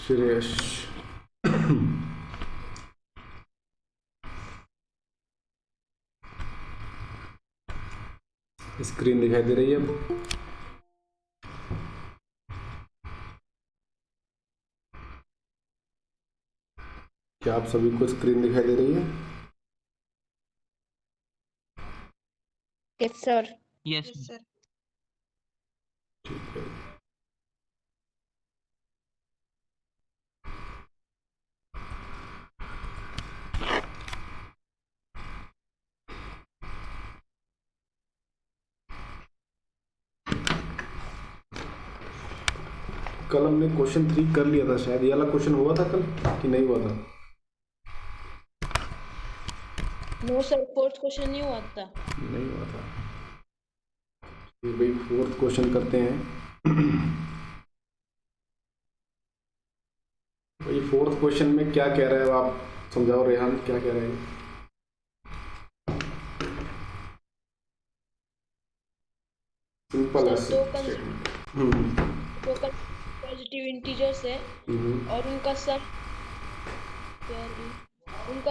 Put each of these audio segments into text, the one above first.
Shreyas. Screen दिखाई दे रही है अब? क्या आप सभी को स्क्रीन दिखाई दे रही है? Yes sir. Yes sir. ठीक है। कल हमने क्वेश्चन 3 कर लिया था शायद, ये वाला क्वेश्चन हुआ था कल कि नहीं हुआ था? नो सर, फोर्थ क्वेश्चन नहीं हुआ था। नहीं हुआ था। ये भाई फोर्थ क्वेश्चन करते हैं। भाई फोर्थ क्वेश्चन में क्या कह रहा है आप समझाओ, रेहान क्या कह रहे हैं? सिंपल है स्टेटमेंट। दो पॉजिटिव इंटीजर्स है और उनका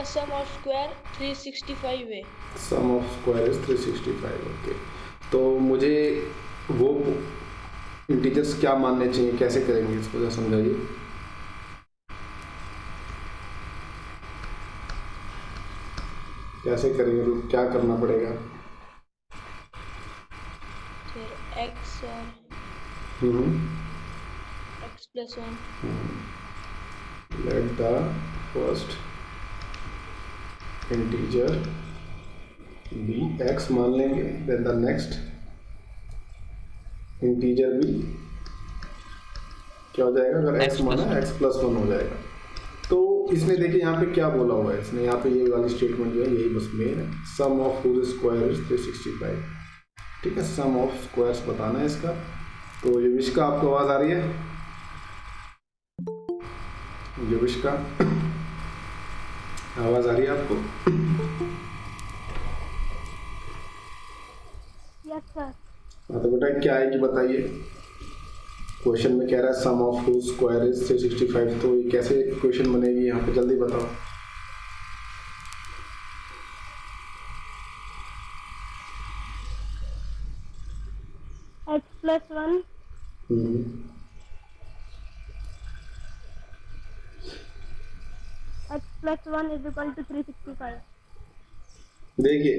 सम ऑफ स्क्वायर 365 है। सम ऑफ स्क्वायर इज 365। ओके, तो मुझे वो इंटीजर्स क्या मानने चाहिए, कैसे करेंगे इसको जरा समझाइए। कैसे करेंगे तो क्या करना पड़ेगा? फिर x और x plus 1। Let the first integer be x मान लेंगे, देन द नेक्स्ट इंटीजर भी क्या हो जाएगा? अगर x माना x plus 1 हो जाएगा। तो इसने देखिए यहाँ पे क्या बोला हुआ है, इसने यहाँ पे ये वाली स्टेटमेंट जो है यही बस मेन है। सम ऑफ हुज स्क्वायर इज 365। ठीक है, सम ऑफ स्क्वायर्स बताना है इसका। तो युविष्का आपको आवाज आ रही है? युविष्का आवाज आ रही है आपको? Yes sir. हाँ तो बेटा क्या है कि बताइए। क्वेश्चन में कह रहा है सम ऑफ हुज स्क्वायर इज 365, तो ये कैसे इक्वेशन बनेगी यहाँ पे, जल्दी बताओ। x plus 1 x plus 1 is equal to 365। देखिए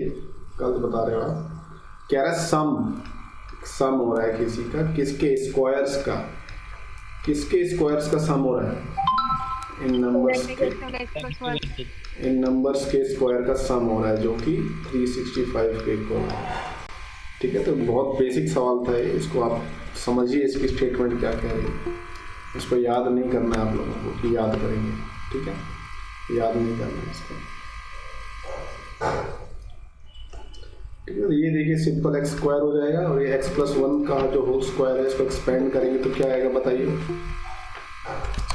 कल बता रहे हो आप, कह रहा है सम हो रहा है किसी का, किसके स्क्वायर्स का, किसके स्क्वायर्स का सम हो रहा है? इन नंबर्स के स्क्वायर का सम हो रहा है, जो कि 365 के इक्वल है। ठीक है, तो बहुत बेसिक सवाल था ये, इसको आप समझिए, इसकी स्टेटमेंट क्या कह रही है। इसको याद नहीं करना है आप लोगों को कि याद करेंगे, ठीक है, याद नहीं करना है इसको। ठीक है, ये देखिए सिंपल एक्स स्क्वायर हो जाएगा और ये एक्स प्लस 1 का जो होल स्क्वायर है इसको एक्सपेंड करेंगे तो क्या आएगा बताइए।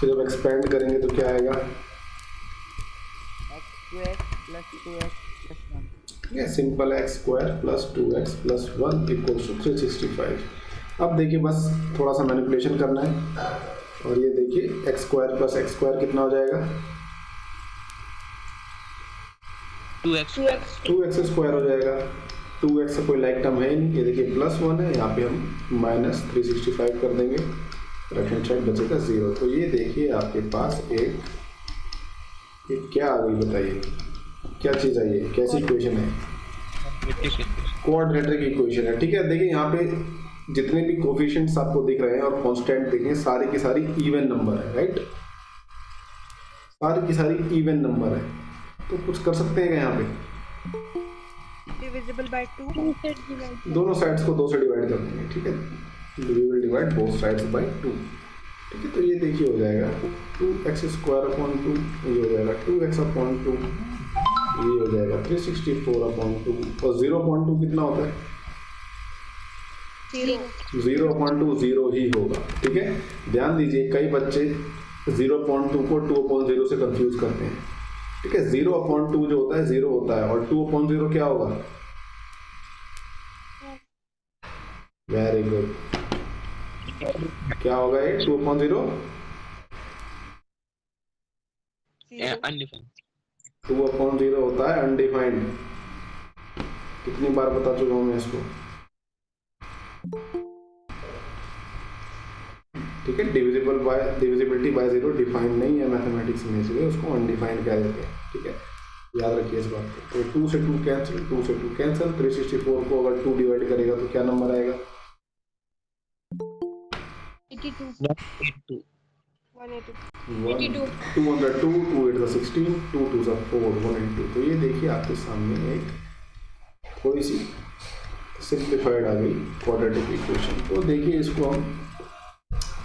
तो जब एक्सपेंड करेंगे तो क्या आएगा? ठीक है, simple x square plus 2x plus 1 equals to 365। अब देखिए बस थोड़ा सा मैनिपुलेशन करना है और ये देखिए x square plus x square कितना हो जाएगा? 2x स्क्वायर हो जाएगा। 2x से कोई लाइक टर्म है नहीं, ये देखिए प्लस 1 है, यहाँ पे हम माइनस 365 कर देंगे, राइट हैंड साइड बचेगा 0। तो ये देखिए आपके पास एक क्या आ गई बताइए, क्या चीज़ आई है, कैसी इक्वेशन है? क्वाड्रेटिक इक्वेशन है। ठीक है, देखिए यहाँ पे जितने भी कोफिशिएंट्स आपको दिख रहे हैं और कांस्टेंट दिखेंगे, सारी की सारी इवन नंबर है, राइट, सारी की सारी इवन नंबर है। तो कुछ कर सकते हैं यहाँ पे, डिविजिबल बाय 2, दोनों साइड्स को 2 से डिवाइड कर देंगे। ठीक है, we will divide both sides by 2। ठीक है, तो ये देखिए हो जाएगा 2x स्क्वायर अपॉन 2, ये हो जाएगा 2x अपॉन 2, ये हो जाएगा 364 अपॉन 2, और 0.2 कितना होता है? 0.2 0 ही होगा। ठीक है, ध्यान दीजिए कई बच्चे 0.2 को 2/0 से कंफ्यूज करते हैं। ठीक है, 0/2 जो होता है 0 होता है और 2/0 क्या होगा? वेरी गुड, क्या होगा ये 2/0? अनडिफाइंड 2/0 होता है अनडिफाइंड। कितनी बार बता चुका हूँ मैं इसको, ठीक है। डिविजिबिलिटी बाय 0 डिफाइंड नहीं है मैथमेटिक्स में, इसलिए उसको अनडिफाइंड कह देते हैं, ठीक है। याद रखिए इस बात को। तो 2 से 2 कैंसिल, 2 से 2 कैंसिल। 364 को अगर 2 डिवाइड करेगा तो क्या नंबर आएगा? 82 82 182 2 on the 2, 2 8 the 16, 2 2 the 4, 182। तो ये देखिए आपके सामने एक थोड़ी सी सिंप्लीफाइड आ गई क्वाड्रेटिक इक्वेशन। तो देखिए इसको हम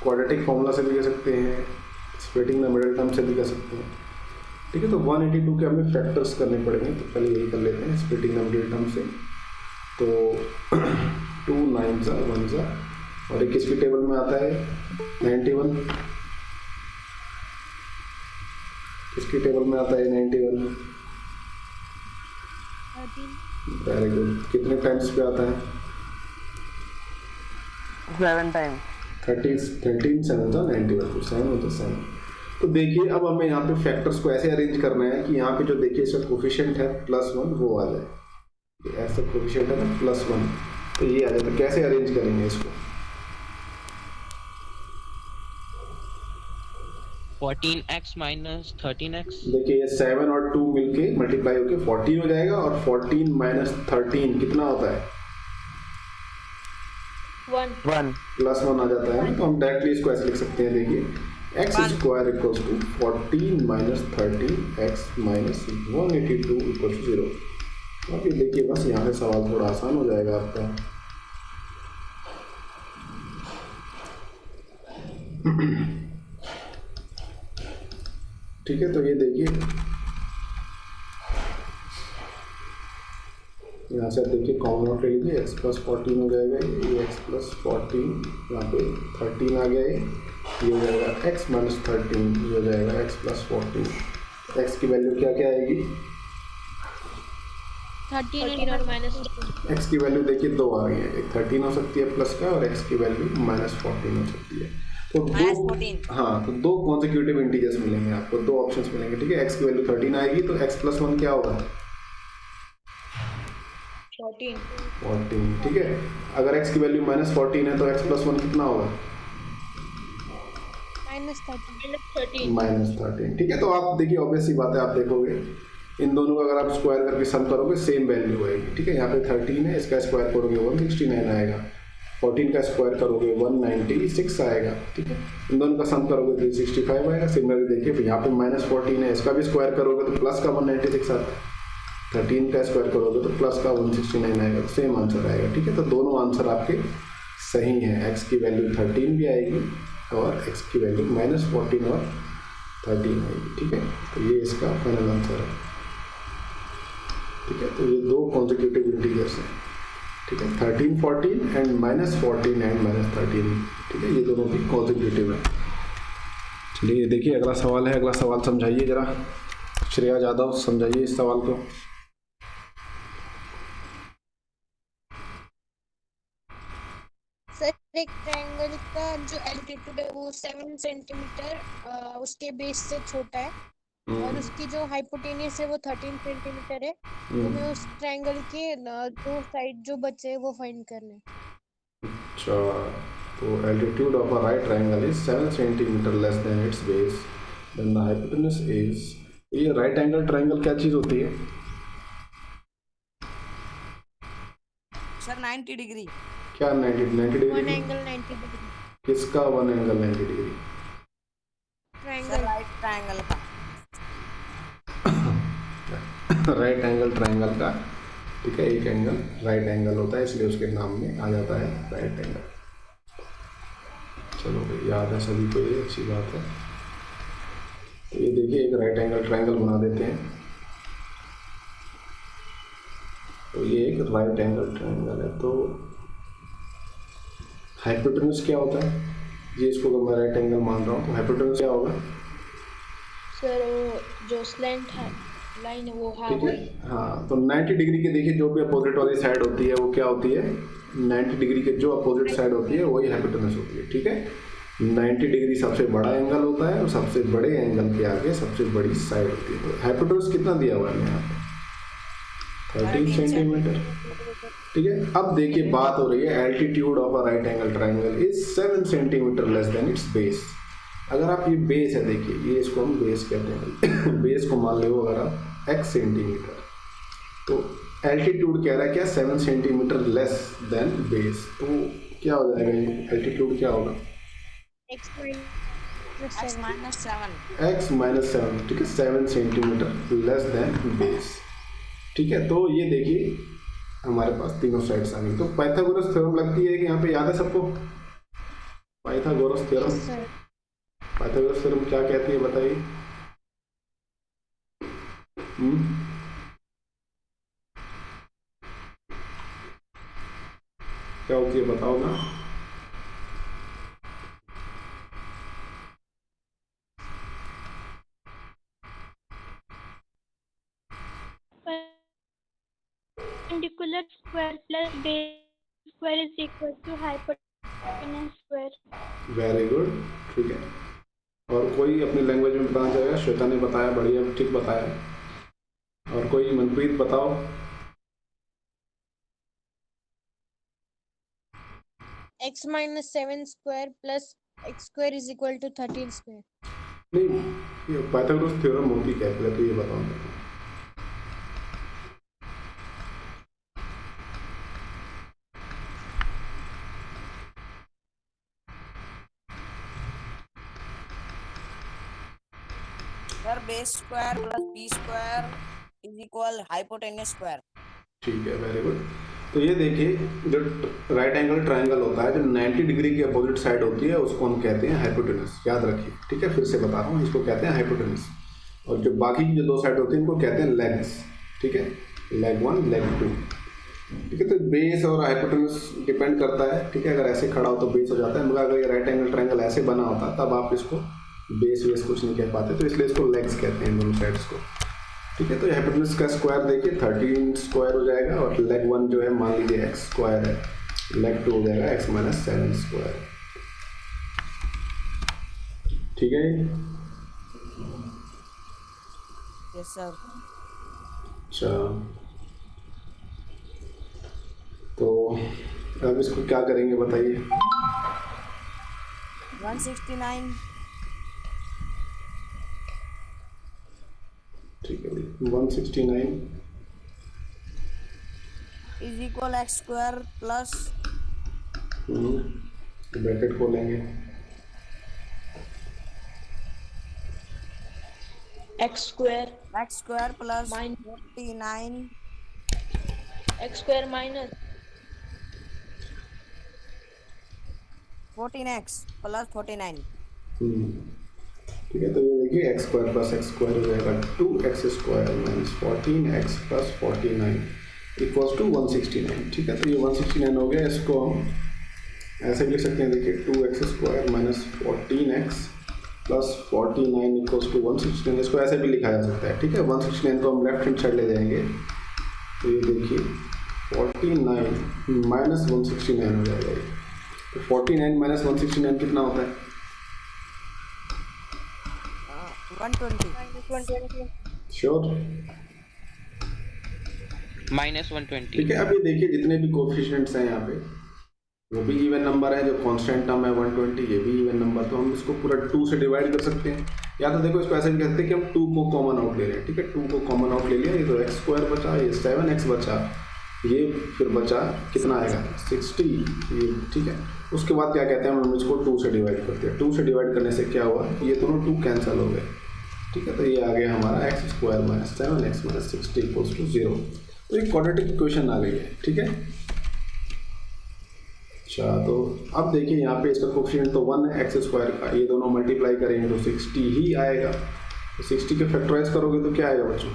क्वाड्रेटिक फॉर्मूला से भी कह सकते हैं, स्प्लिटिंग द मिडिल टर्म से भी कह सकते हैं, ठीक है। तो 182 के हमें फैक्टर्स करने पड़ेंगे, तो पहले यही कर लेते हैं स्प्लिटिंग द मिडिल टर्म से। तो 2 9 सा 1 सा, और ये किसकी टेबल में आता है? 91। किसकी टेबल में आता है 91? 13 वेरी गुड। कितने टाइम्स पे आता है? 7 टाइम 13 7 था 91, तो 7 होता 7। तो देखिए अब हमें यहाँ पे फैक्टर्स को ऐसे अरेंज करना है कि यहाँ पे जो देखिए इसका कोफिशिएंट है +1 वो आ जाए। ऐसा कोफिशिएंट है ना +1, तो ये आ जाए। तो कैसे अरेंज करेंगे इसको? 14x minus 13x देखिए ये 7 और 2 मिलके मल्टीप्लाई होके 14 हो जाएगा, और 14 माइनस 13 कितना होता है? 1 1 +1 आ जाता है। तो हम डायरेक्टली इसको ऐसे लिख सकते हैं, देखिए x square equals to 14 minus 13 x minus 182 equals to 0। अब ये देखिए बस यहाँ से सवाल थोड़ा आसान हो जाएगा आपका। ठीक है, तो ये देखिए यहाँ से आप देखिए कॉमन आउट ले लीजिए, x प्लस 14 हो जाएगा, ये x प्लस 14, यहाँ पे 13 आ गया, ये हो जाएगा x माइनस 13, ये हो जाएगा x प्लस 14। x की वैल्यू क्या क्या आएगी? 13 और -13 x की वैल्यू देखिए दो आ रही है, एक 13 हो सकती है प्लस का, और x की वैल्यू -14 हो सकती है। तो दो, हाँ, तो दो कॉन्जिक्यूटिव इंटीजर्स मिलेंगे आपको, दो ऑप्शंस मिलेंगे, ठीक है। x की वैल्यू 13 आएगी तो x प्लस 1 क्या होगा? 14, ठीक है। अगर x की वैल्यू -14 है तो x प्लस 1 कितना होगा? -13, ठीक है। तो आप देखिए ऑब्वियस सी बात है, आप देखोगे इन दोनों का अगर आप स्क्वायर करके सम करोगे सेम वैल्यू आएगी, ठीक है। यहाँ पे 13 है, इसका स्क्वायर करोगे 169 आएगा, 14 का स्क्वायर करोगे 196 आएगा, ठीक है। इन दोनों का सम करोगे 365 आएगा। सिमिलरली देखिए यहाँ पे -14 है, इसका भी स्क्वायर करोगे तो प्लस का 196 आता है, 13 का स्क्वायर करोगे तो प्लस का 169 आएगा, तो सेम आंसर आएगा, ठीक है। तो दोनों आंसर आपके सही हैं। x की वैल्यू 13 भी आएगी और x की वैल्यू -14 और 13 आएगी, ठीक है। तो ये इसका फाइनल आंसर है, ठीक है। तो ये दो कॉन्जिक्यूटिव इंटीजर्स हैं, ठीक है, 13 14 एंड -14 एंड -13, ठीक है। ये दोनों भी कॉन्जिक्यूटिव है। चलिए देखिए अगला सवाल है, अगला सवाल समझाइए जरा, श्रेया यादव समझाइए इस सवाल को। सर एक ट्रायंगल का जो एल्टीट्यूड है वो 7 सेंटीमीटर उसके बेस से छोटा है, और उसकी जो हाइपोटेनियस है वो 13 सेंटीमीटर है। तो हमें उस ट्रायंगल के दो साइड जो बचे हैं वो फाइंड करने हैं। अच्छा, तो altitude of a right triangle is 7 centimetre less than its base, then the hypotenuse is. ये राइट एंगल ट्रायंगल क्या चीज होती है? Sir 90 degree. क्या 90 डिग्री? One angle 90 degree. किसका one angle 90 degree? Triangle right triangle का। राइट एंगल ट्रायंगल का, ठीक है। एक एंगल राइट एंगल होता है, इसलिए उसके नाम में आ जाता है राइट एंगल। चलो भाई, याद है सभी को, ये अच्छी बात है। तो ये देखिए एक राइट एंगल ट्रायंगल बना देते हैं। तो ये एक राइट एंगल ट्रायंगल है, तो हाइपोटेन्यूज क्या होता है? ये इसको अगर मैं राइट एंगल मान रहा हूँ तो हाइपोटेन्यूज क्या होगा? सर वो जो स्लैंट है लाइन है वो ठीक है, हाँ। तो 90 डिग्री के देखिए जो भी अपोजिट वाली साइड होती है वो क्या होती है? 90 डिग्री के जो अपोजिट साइड होती है वही हाइपोटेन्यूज होती है, ठीक है। 90 डिग्री सबसे बड़ा एंगल होता है और सबसे बड़े एंगल के आगे सबसे बड़ी साइड होती है। तो हाइपोटेन्यूज कितना दिया हुआ है यहाँ पे 13 सेंटीमीटर। ठीक है, अब देखिए बात हो रही है altitude of a right angle triangle is 7 centimetre less than its base. अगर आप ये बेस है, देखिए ये इसको हम बेस कहते हैं बेस को मान लो अगर आप x सेंटीमीटर, तो एल्टीट्यूड कह रहा है क्या 7 सेंटीमीटर लेस देन बेस, तो क्या हो जाएगा ये एल्टीट्यूड क्या होगा x minus 7 x माइनस 7। ठीक है, 7 सेंटीमीटर लेस देन बेस। ठीक है, तो ये देखिए हमारे पास तीनों साइड्स आ गई। तो पाइथागोरस थ्योरम लगती है कि यहाँ पे याद है सबको, पाइथागोरस थ्योरम। पाइथागोरस थ्योरम क्या कहती है बताइए। क्या होती है बताओ ना। Perpendicular square plus base square is equal to hypotenuse square. Very good. ठीक है, और कोई अपनी लैंग्वेज में बताना चाहेगा? श्वेता ने बताया, बढ़िया ठीक बताया। और कोई मनप्रीत बताओ। x minus 7 square plus x square is equal to 13 square. नहीं, ये पाइथागोरस थ्योरम होती क्या है पहले तो ये बताओ मेरे को। Sir base square plus b square is equal hypotenuse square. ठीक है, वेरी गुड। तो ये देखिए जो राइट एंगल ट्राइंगल होता है, जो 90 डिग्री की अपोजिट साइड होती है उसको हम कहते हैं हाइपोटेन्यूज। याद रखिए, ठीक है, फिर से बता रहा हूँ, इसको कहते हैं हाइपोटेन्यूज। और जो बाकी की जो दो साइड होती है इनको कहते हैं लेग्स। ठीक है, लेग 1 लेग 2। ठीक है, तो बेस और हाइपोटेन्यूज डिपेंड करता है। ठीक है, अगर ऐसे खड़ा हो तो बेस हो जाता है, मगर अगर ये राइट एंगल ट्राइंगल ऐसे बना होता तब आप इसको बेस वेस कुछ नहीं कह पाते, तो इसलिए इसको लेग्स कहते हैं इन दोनों साइड्स को। ठीक है, तो हाइपोटेन्यूज का स्क्वायर देखिए 13 स्क्वायर हो जाएगा, और लेग 1 जो है मान लीजिए x स्क्वायर है, लेग 2 हो जाएगा x माइनस 7 स्क्वायर। ठीक है, यस सर। अच्छा तो अब इसको क्या करेंगे बताइए। 169 ठीक है, 169 is equal x square plus bracket खोलेंगे, x square plus Min- 49 x square minus 14x plus 49। ठीक है, तो ये देखिए x square plus x square हो जाएगा 2x square minus 14x plus 49 equals to 169। ठीक है, तो ये 169 हो गया। इसको हम ऐसे लिख सकते हैं, देखिए 2x square minus 14x plus 49 equals to 169। इसको ऐसे भी लिखा जा सकता है। ठीक है, 169 को हम लेफ्ट हैंड साइड ले जाएंगे, तो ये देखिए 49 माइनस 169 हो जाएगा ये। तो 49 माइनस 169 कितना होता है? 120। श्योर? minus 120. ठीक है, अब ये देखिए जितने भी कोफिशिएंट्स हैं यहाँ पे वो भी इवन नंबर है, जो कांस्टेंट टर्म है 120 ये भी इवन नंबर, तो हम इसको पूरा 2 से डिवाइड कर सकते हैं। या तो देखो इसको ऐसे भी कहते हैं कि हम 2 को कॉमन आउट ले रहे हैं। ठीक है, 2 को कॉमन आउट ले लिया, ये तो x स्क्वायर बचा, ये 7x बचा, ये फिर बचा कितना आएगा 60 ये। ठीक है, उसके बाद क्या कहते हैं हम इसको 2 से डिवाइड करते हैं। 2 से डिवाइड करने से क्या हुआ, ये दोनों 2 कैंसिल हो गए। ठीक है, तो ये आ गया हमारा x square minus 7x minus 60 equals to 0। तो ये क्वाड्रेटिक इक्वेशन आ गई है। ठीक है, अच्छा तो अब देखिए यहाँ पे इसका कोफिशिएंट तो 1 है x स्क्वायर का, ये दोनों मल्टीप्लाई करेंगे तो 60 ही आएगा। तो 60 के फैक्टराइज करोगे तो क्या आएगा बच्चों?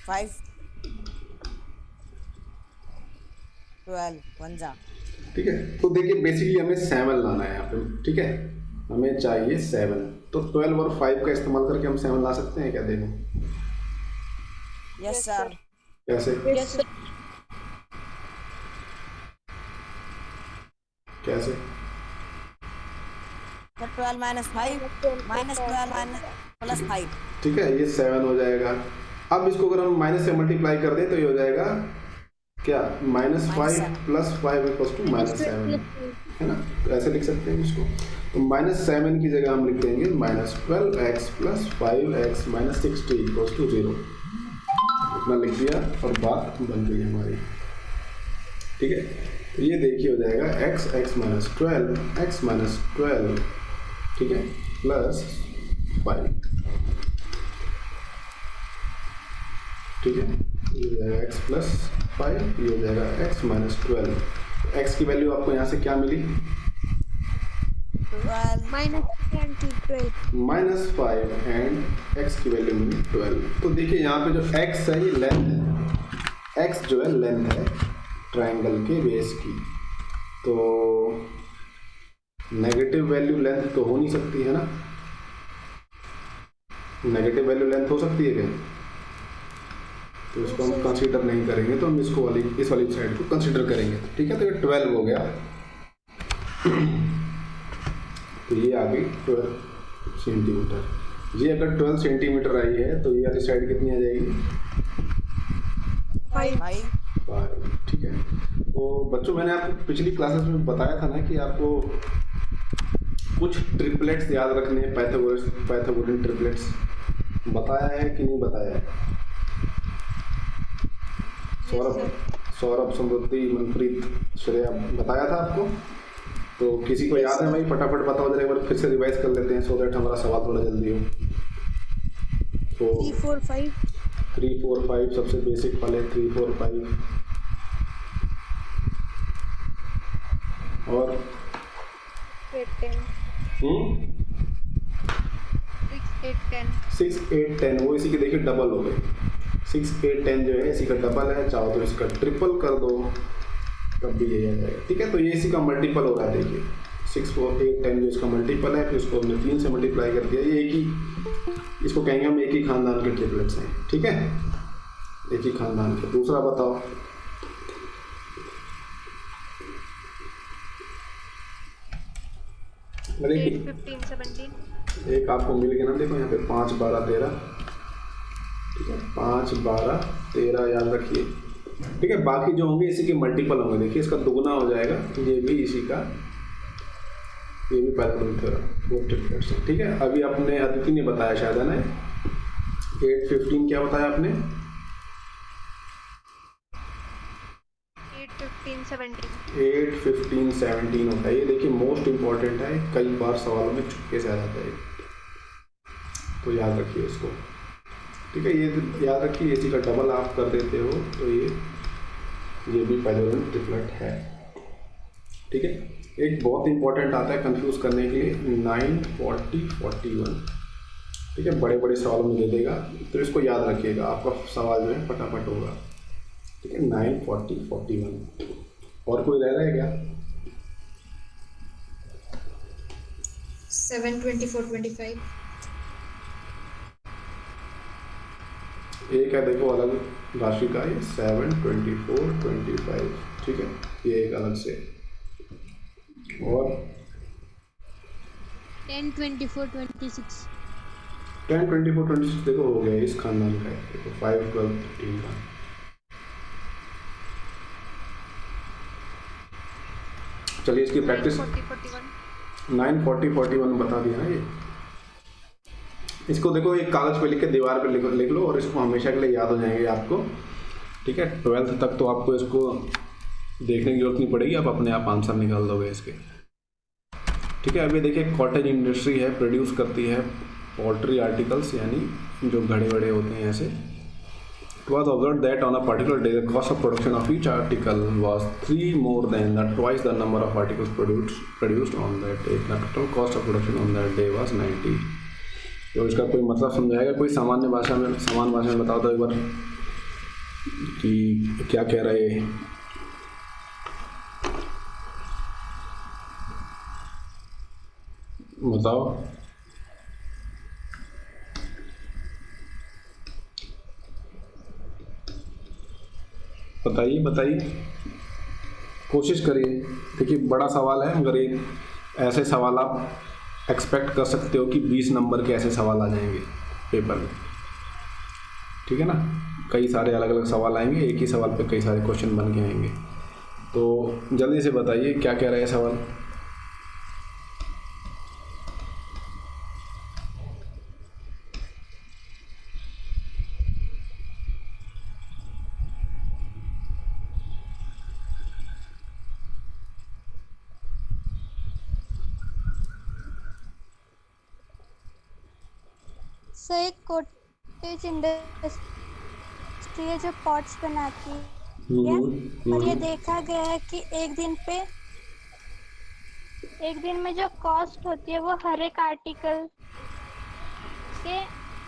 5 12 1 ठीक है, तो देखिए बेसिकली हमें 7 लाना है यहाँ पे। ठीक है, हमें चाहिए 7, तो 12 और 5 का इस्तेमाल करके हम 7 ला सकते हैं क्या? देखो यस सर। कैसे? yes sir कैसे? Sir 12 minus 5 minus 12 minus plus 5। ठीक है, ये 7 हो जाएगा। अब इसको अगर हम माइनस से मल्टीप्लाई कर दें तो ये हो जाएगा क्या, -5 + 5 = -7, है ना? तो ऐसे लिख सकते हैं इसको। तो -7 की जगह हम लिख देंगे -12x + 5x - 60 = 0। इतना लिख दिया और बात बन गई हमारी। ठीक है, तो ये देखिए हो जाएगा x - 12 ठीक है +5। ठीक है, ये हो जाएगा x + 5, ये हो जाएगा x - 12। x की वैल्यू आपको यहाँ से क्या मिली? 12 -5 एंड x की वैल्यू मिली 12। तो देखिए यहाँ पे जो x है ये लेंथ है, x जो है लेंथ है ट्रायंगल के बेस की। तो नेगेटिव वैल्यू लेंथ तो हो नहीं सकती है ना, नेगेटिव वैल्यू लेंथ हो सकती है क्या? तो इसको हम कंसीडर नहीं करेंगे, तो हम इसको इस वाली साइड को कंसीडर करेंगे। ठीक है, तो ये 12 हो गया। तो ये आ गई 12 सेंटीमीटर। ये अगर 12 सेंटीमीटर आई है तो ये वाली साइड कितनी आ जाएगी? 5। ठीक है, तो बच्चों मैंने आपको पिछली क्लासेस में बताया था ना कि आपको कुछ ट्रिपलेट्स याद रखने हैं, पाइथागोरस ट्रिपलेट्स। बताया है कि नहीं बताया है? सौरभ, समृद्धि, मनप्रीत, श्रेया, बताया था आपको? तो किसी को याद है भाई? फटाफट बताओ जरा, एक बार फिर से रिवाइज कर लेते हैं सो दैट हमारा सवाल थोड़ा जल्दी हो। तो 3 4 5 सबसे बेसिक वाले 3 4 5 और 6 8 10 वो इसी के देखिए डबल हो गए। 6 8 10 जो है इसी का डबल है, चाहो तो इसका ट्रिपल कर दो तब भी यही आ जाएगा। ठीक है, तो ये इसी का मल्टीपल हो रहा है। देखिए 6 4 8 10 जो इसका मल्टीपल है, फिर उसको हमने 3 से मल्टीप्लाई कर दिया। ये एक ही, इसको कहेंगे हम एक ही खानदान के ट्रिपलेट्स हैं। ठीक है, एक ही खानदान के। दूसरा बताओ, अरे 15 17 एक आपको मिल गया ना, देखो यहाँ पे 5 12 13। ठीक है, 5 12 13 याद रखिए। ठीक है, बाकी जो होंगे इसी के मल्टीपल होंगे। देखिए इसका दुगना हो जाएगा, ये भी इसी का, ये भी पाइथागोरस थ्योरम, वो ट्रिपलेट्स हैं। ठीक है, अभी आपने अदिति ने बताया शायद है ना 8 15 क्या बताया आपने? 8 15 17 8 15 17 होता है। ये देखिए मोस्ट इम्पॉर्टेंट है, कई बार सवालों में चुपके से आ जाता है, तो याद रखिए इसको। ठीक है, ये याद रखिए, इसी का डबल आप कर देते हो तो ये भी पाइथागोरस ट्रिपलेट है। ठीक है, एक बहुत इंपॉर्टेंट आता है कंफ्यूज करने के लिए, 9 40 41। ठीक है, बड़े बड़े सवालों में दे देगा, तो इसको याद रखिएगा, आपका सवाल जो है फटाफट होगा। ठीक है, 9 40 41। और कोई रह रहा है क्या? 7 24 25। एक है देखो अलग राशि का, ये 7 24 25। ठीक है, ये एक अलग से। और 10 24 26। 10 24 26 देखो हो गया इस खानदान का है। देखो 5 12 13 का। चलिए इसकी प्रैक्टिस 9 40 41 बता दिया ना ये। इसको देखो एक कागज पे लिख के दीवार पे लिख लो और इसको हमेशा के लिए याद हो जाएंगे आपको। ठीक है, 12th तक तो आपको इसको देखने की जरूरत नहीं पड़ेगी, आप अपने आप आंसर निकाल दोगे इसके। ठीक है, अभी देखिए कॉटेज इंडस्ट्री है, प्रोड्यूस करती है पोल्ट्री आर्टिकल्स, यानी जो घड़े वड़े होते हैं ऐसे। It was observed that on a particular day, the cost of production of each article was 3 more than twice the number of articles produced on that day. The total cost of production on that day was 90. तो इसका कोई मतलब समझाएगा कोई सामान्य भाषा में, समान भाषा में बताओ तो एक बार कि क्या कह रहे हैं। बताओ। बताइए बताइए, कोशिश करिए। देखिए बड़ा सवाल है, मगर एक ऐसे सवाल आप एक्सपेक्ट कर सकते हो कि 20 नंबर के ऐसे सवाल आ जाएंगे पेपर में, ठीक है ना। कई सारे अलग अलग सवाल आएंगे, एक ही सवाल पे कई सारे क्वेश्चन बन के आएंगे। तो जल्दी से बताइए क्या कह रहा है सवाल। सर एक कॉटेज इंडस्ट्री है जो पॉट्स बनाती है, और ये देखा गया है कि एक दिन में जो कॉस्ट होती है वो हर एक आर्टिकल के,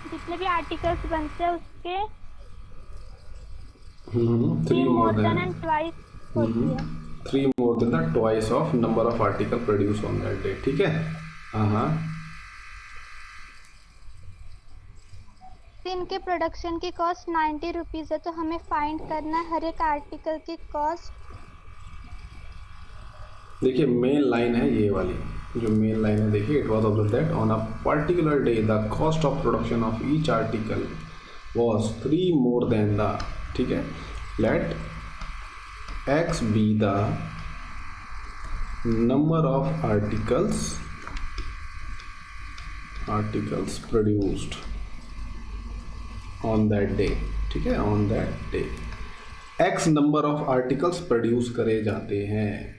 जितने भी आर्टिकल्स बनते हैं उसके 3 more than एंड ट्वाइस होती है। 3 more than the twice of number of article produced on that day, ठीक है। हाँ इनके प्रोडक्शन की कॉस्ट 90 रुपीज़ है, तो हमें फाइंड करना है हर एक आर्टिकल की कॉस्ट। देखिए मेन लाइन है ये वाली, जो मेन लाइन है देखिए, it was observed that on a particular day the cost of production of each article was 3 more than the, ठीक है। Let x be the number of articles produced on that day, ठीक है। On that day x number of articles produce करे जाते हैं,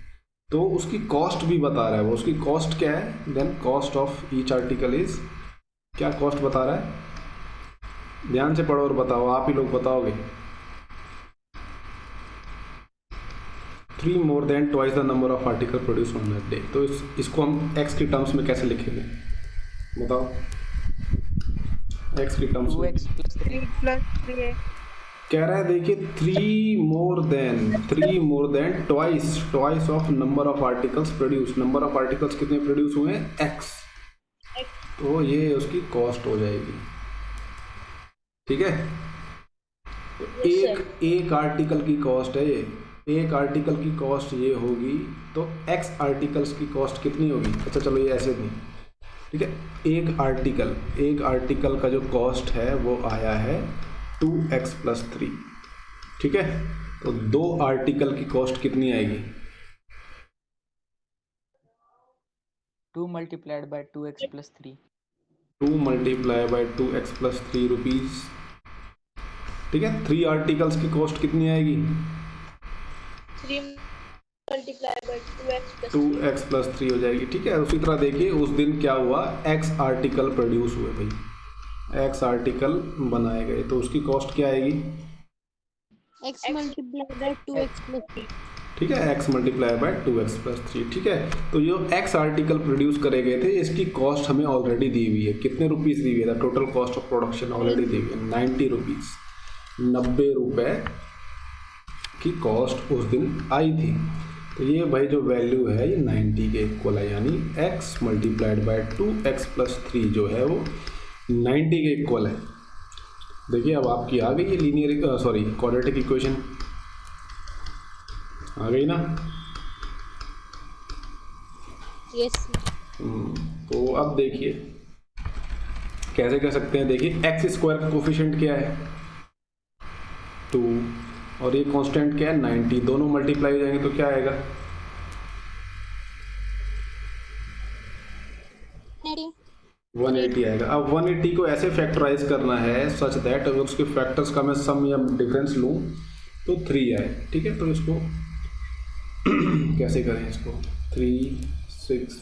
तो उसकी cost भी बता रहा है वो। उसकी कॉस्ट क्या है, then cost of each article is, क्या कॉस्ट बता रहा है, ध्यान से पढ़ो और बताओ, आप ही लोग बताओगे। 3 more than twice the number of article produced on that day। तो इसको हम x की टर्म्स में कैसे लिखेंगे बताओ, x की टर्म्स में 2x plus 3 कह रहा है देखिए 3 more than twice of number of articles produced। Number of articles कितने प्रोड्यूस हुए हैं, x, तो ये उसकी कॉस्ट हो जाएगी, ठीक है। तो एक आर्टिकल की कॉस्ट है ये, एक आर्टिकल की कॉस्ट ये होगी, तो x आर्टिकल्स की कॉस्ट कितनी होगी। अच्छा चलो ये ऐसे नहीं, ठीक है। एक आर्टिकल का जो कॉस्ट है वो आया है 2x plus 3, ठीक है। तो 2 आर्टिकल की कॉस्ट कितनी आएगी, 2 multiplied by 2x plus 3। 2 multiplied by 2x plus 3 rupees, ठीक है। 3 आर्टिकल्स की कॉस्ट कितनी आएगी, 3 multiplied by 2x plus 3 हो जाएगी, ठीक है। उसी तरह देखिए उस दिन क्या हुआ, x आर्टिकल प्रोड्यूस हुए भाई, x आर्टिकल बनाए गए, तो उसकी कॉस्ट क्या आएगी, x multiplied by 2x plus 3, ठीक है। x multiply by 2x plus 3, ठीक है। तो जो x आर्टिकल प्रोड्यूस करे गए थे इसकी कॉस्ट हमें ऑलरेडी दी हुई है, कितने रुपीस दी हुई है, total cost of production already दी हुई है 90 रुपीज़, 90 रुपये की कॉस्ट उस दिन आई थी। तो ये भाई जो वैल्यू है ये 90 के इक्वल है, यानी x multiplied by 2x plus 3 जो है वो 90 के इक्वल है। देखिए अब आपकी आ गई ये लीनियर क्वाड्रेटिक इक्वेशन आ गई ना। यस। तो अब देखिए कैसे कर सकते हैं, देखिए एक्स स्क्वायर का कोफिशिएंट क्या है 2 और ये कांस्टेंट क्या है 90, दोनों मल्टीप्लाई हो जाएंगे तो क्या आएगा 180 आएगा। अब 180 को ऐसे फैक्टराइज करना है सच दैट अगर उसके फैक्टर्स का मैं सम या डिफरेंस लूँ तो 3 आए, ठीक है। तो इसको कैसे करें, इसको 3 6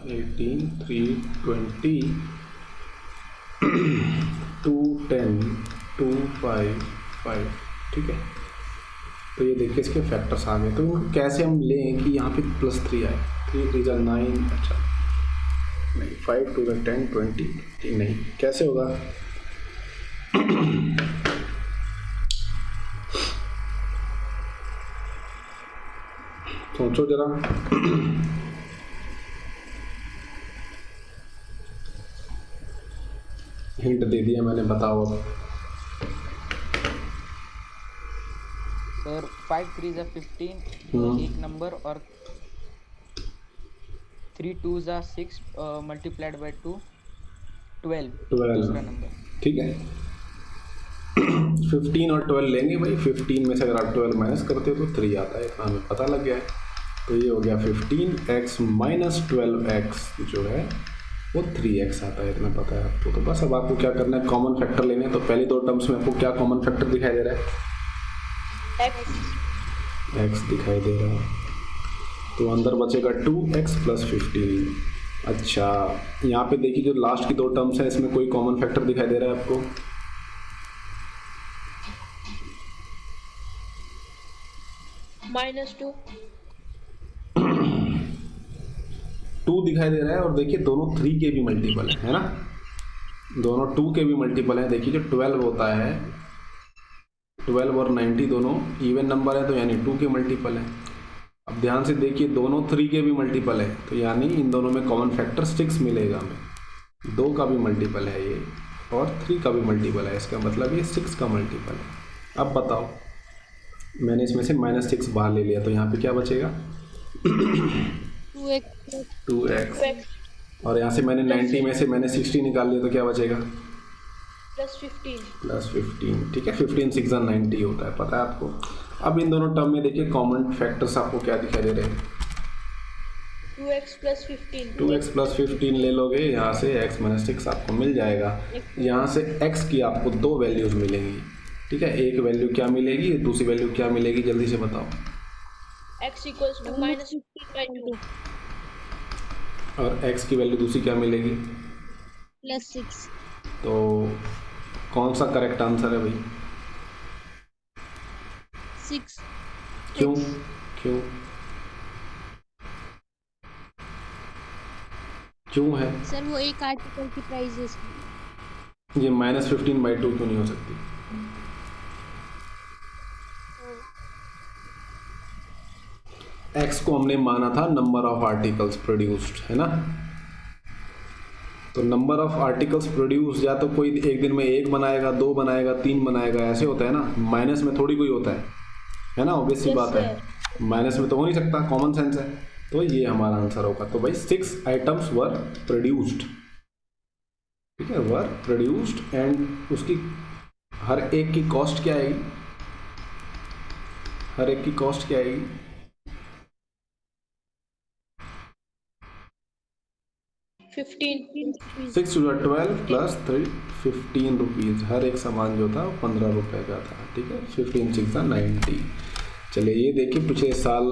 18 3 20 2 10 2 5 5, ठीक है। तो ये देखिए इसके फैक्टर्स आ गए, तो इनको कैसे हम लें कि यहाँ पे +3 आए, 3 3 9, अच्छा नहीं 5 2 10 20 नहीं, कैसे होगा सोचो जरा हिंट दे दिया मैंने, बताओ अब। सर 5 3 जा 15 एक नंबर और 3 2 जा 6 मल्टीप्लाइड बाय 2 12 दूसरा नंबर। ठीक है 15 और 12 लेंगे भाई। 15 में से अगर आप 12 माइनस करते हो तो 3 आता है, इतना हमें पता लग गया है। तो ये हो गया 15x माइनस 12x जो है वो 3x आता है, इतना पता है आपको। तो बस अब आपको क्या करना है, कॉमन फैक्टर लेने हैं। तो पहली दो टर्म्स में आपको क्या कॉमन फैक्टर दिखाई दे रहा है? x दिखाई दे रहा है। तो अंदर बचेगा 2x प्लस 15। अच्छा यहाँ पे देखिए जो लास्ट की दो टर्म्स है इसमें कोई कॉमन फैक्टर दिखाई दे रहा है आपको? -2 2 दिखाई दे रहा है और देखिए दोनों 3 के भी मल्टीपल है ना, दोनों 2 के भी मल्टीपल है। देखिए जो 12 होता है 12 और 90 दोनों इवन नंबर है तो यानी 2 के मल्टीपल है। अब ध्यान से देखिए दोनों 3 के भी मल्टीपल है तो यानी इन दोनों में कॉमन फैक्टर 6 मिलेगा हमें। 2 का भी मल्टीपल है ये और 3 का भी मल्टीपल है, इसका मतलब ये 6 का मल्टीपल है। अब बताओ मैंने इसमें से -6 बाहर ले लिया तो यहाँ पे क्या बचेगा? 2x और यहाँ से मैंने 90 में से मैंने 60 निकाल लिया तो क्या बचेगा? +15। ठीक है 15 6 90 होता है, पता है आपको। अब इन दोनों टर्म में देखिए कॉमन फैक्टर्स आपको क्या दिखाई दे रहे हैं? 2x प्लस 15 ले लोगे यहाँ से x माइनस 6 आपको मिल जाएगा। यहाँ से x की आपको 2 वैल्यूज मिलेंगी। ठीक है एक वैल्यू क्या मिलेगी, दूसरी वैल्यू क्या मिलेगी, जल्दी से बताओ। x इक्वल्स टू -15/2 और x की वैल्यू दूसरी क्या मिलेगी? +6। तो कौन सा करेक्ट आंसर है भाई? 6। क्यों क्यों क्यों है सर वो एक आर्टिकल की प्राइस है इसमें। ये -15/2 क्यों नहीं हो सकती? x को हमने माना था नंबर ऑफ आर्टिकल्स प्रोड्यूस्ड, है ना। तो नंबर ऑफ आर्टिकल्स प्रोड्यूस या तो कोई एक दिन में 1 बनाएगा, 2 बनाएगा, 3 बनाएगा, ऐसे होता है ना। माइनस में थोड़ी कोई होता है ना, ऑब्वियस सी बात है। माइनस में तो हो नहीं सकता, कॉमन सेंस है। तो ये हमारा आंसर होगा। तो भाई 6 आइटम्स वर प्रोड्यूस्ड, ठीक है, वर प्रोड्यूस्ड एंड उसकी हर एक की कॉस्ट क्या आएगी? हर एक की कॉस्ट क्या आएगी? 15 6 to 12 प्लस 3 15 रुपीज़। हर एक सामान जो था 15 रुपए का था। ठीक है 15 6 90। चलिए ये देखिए पिछले साल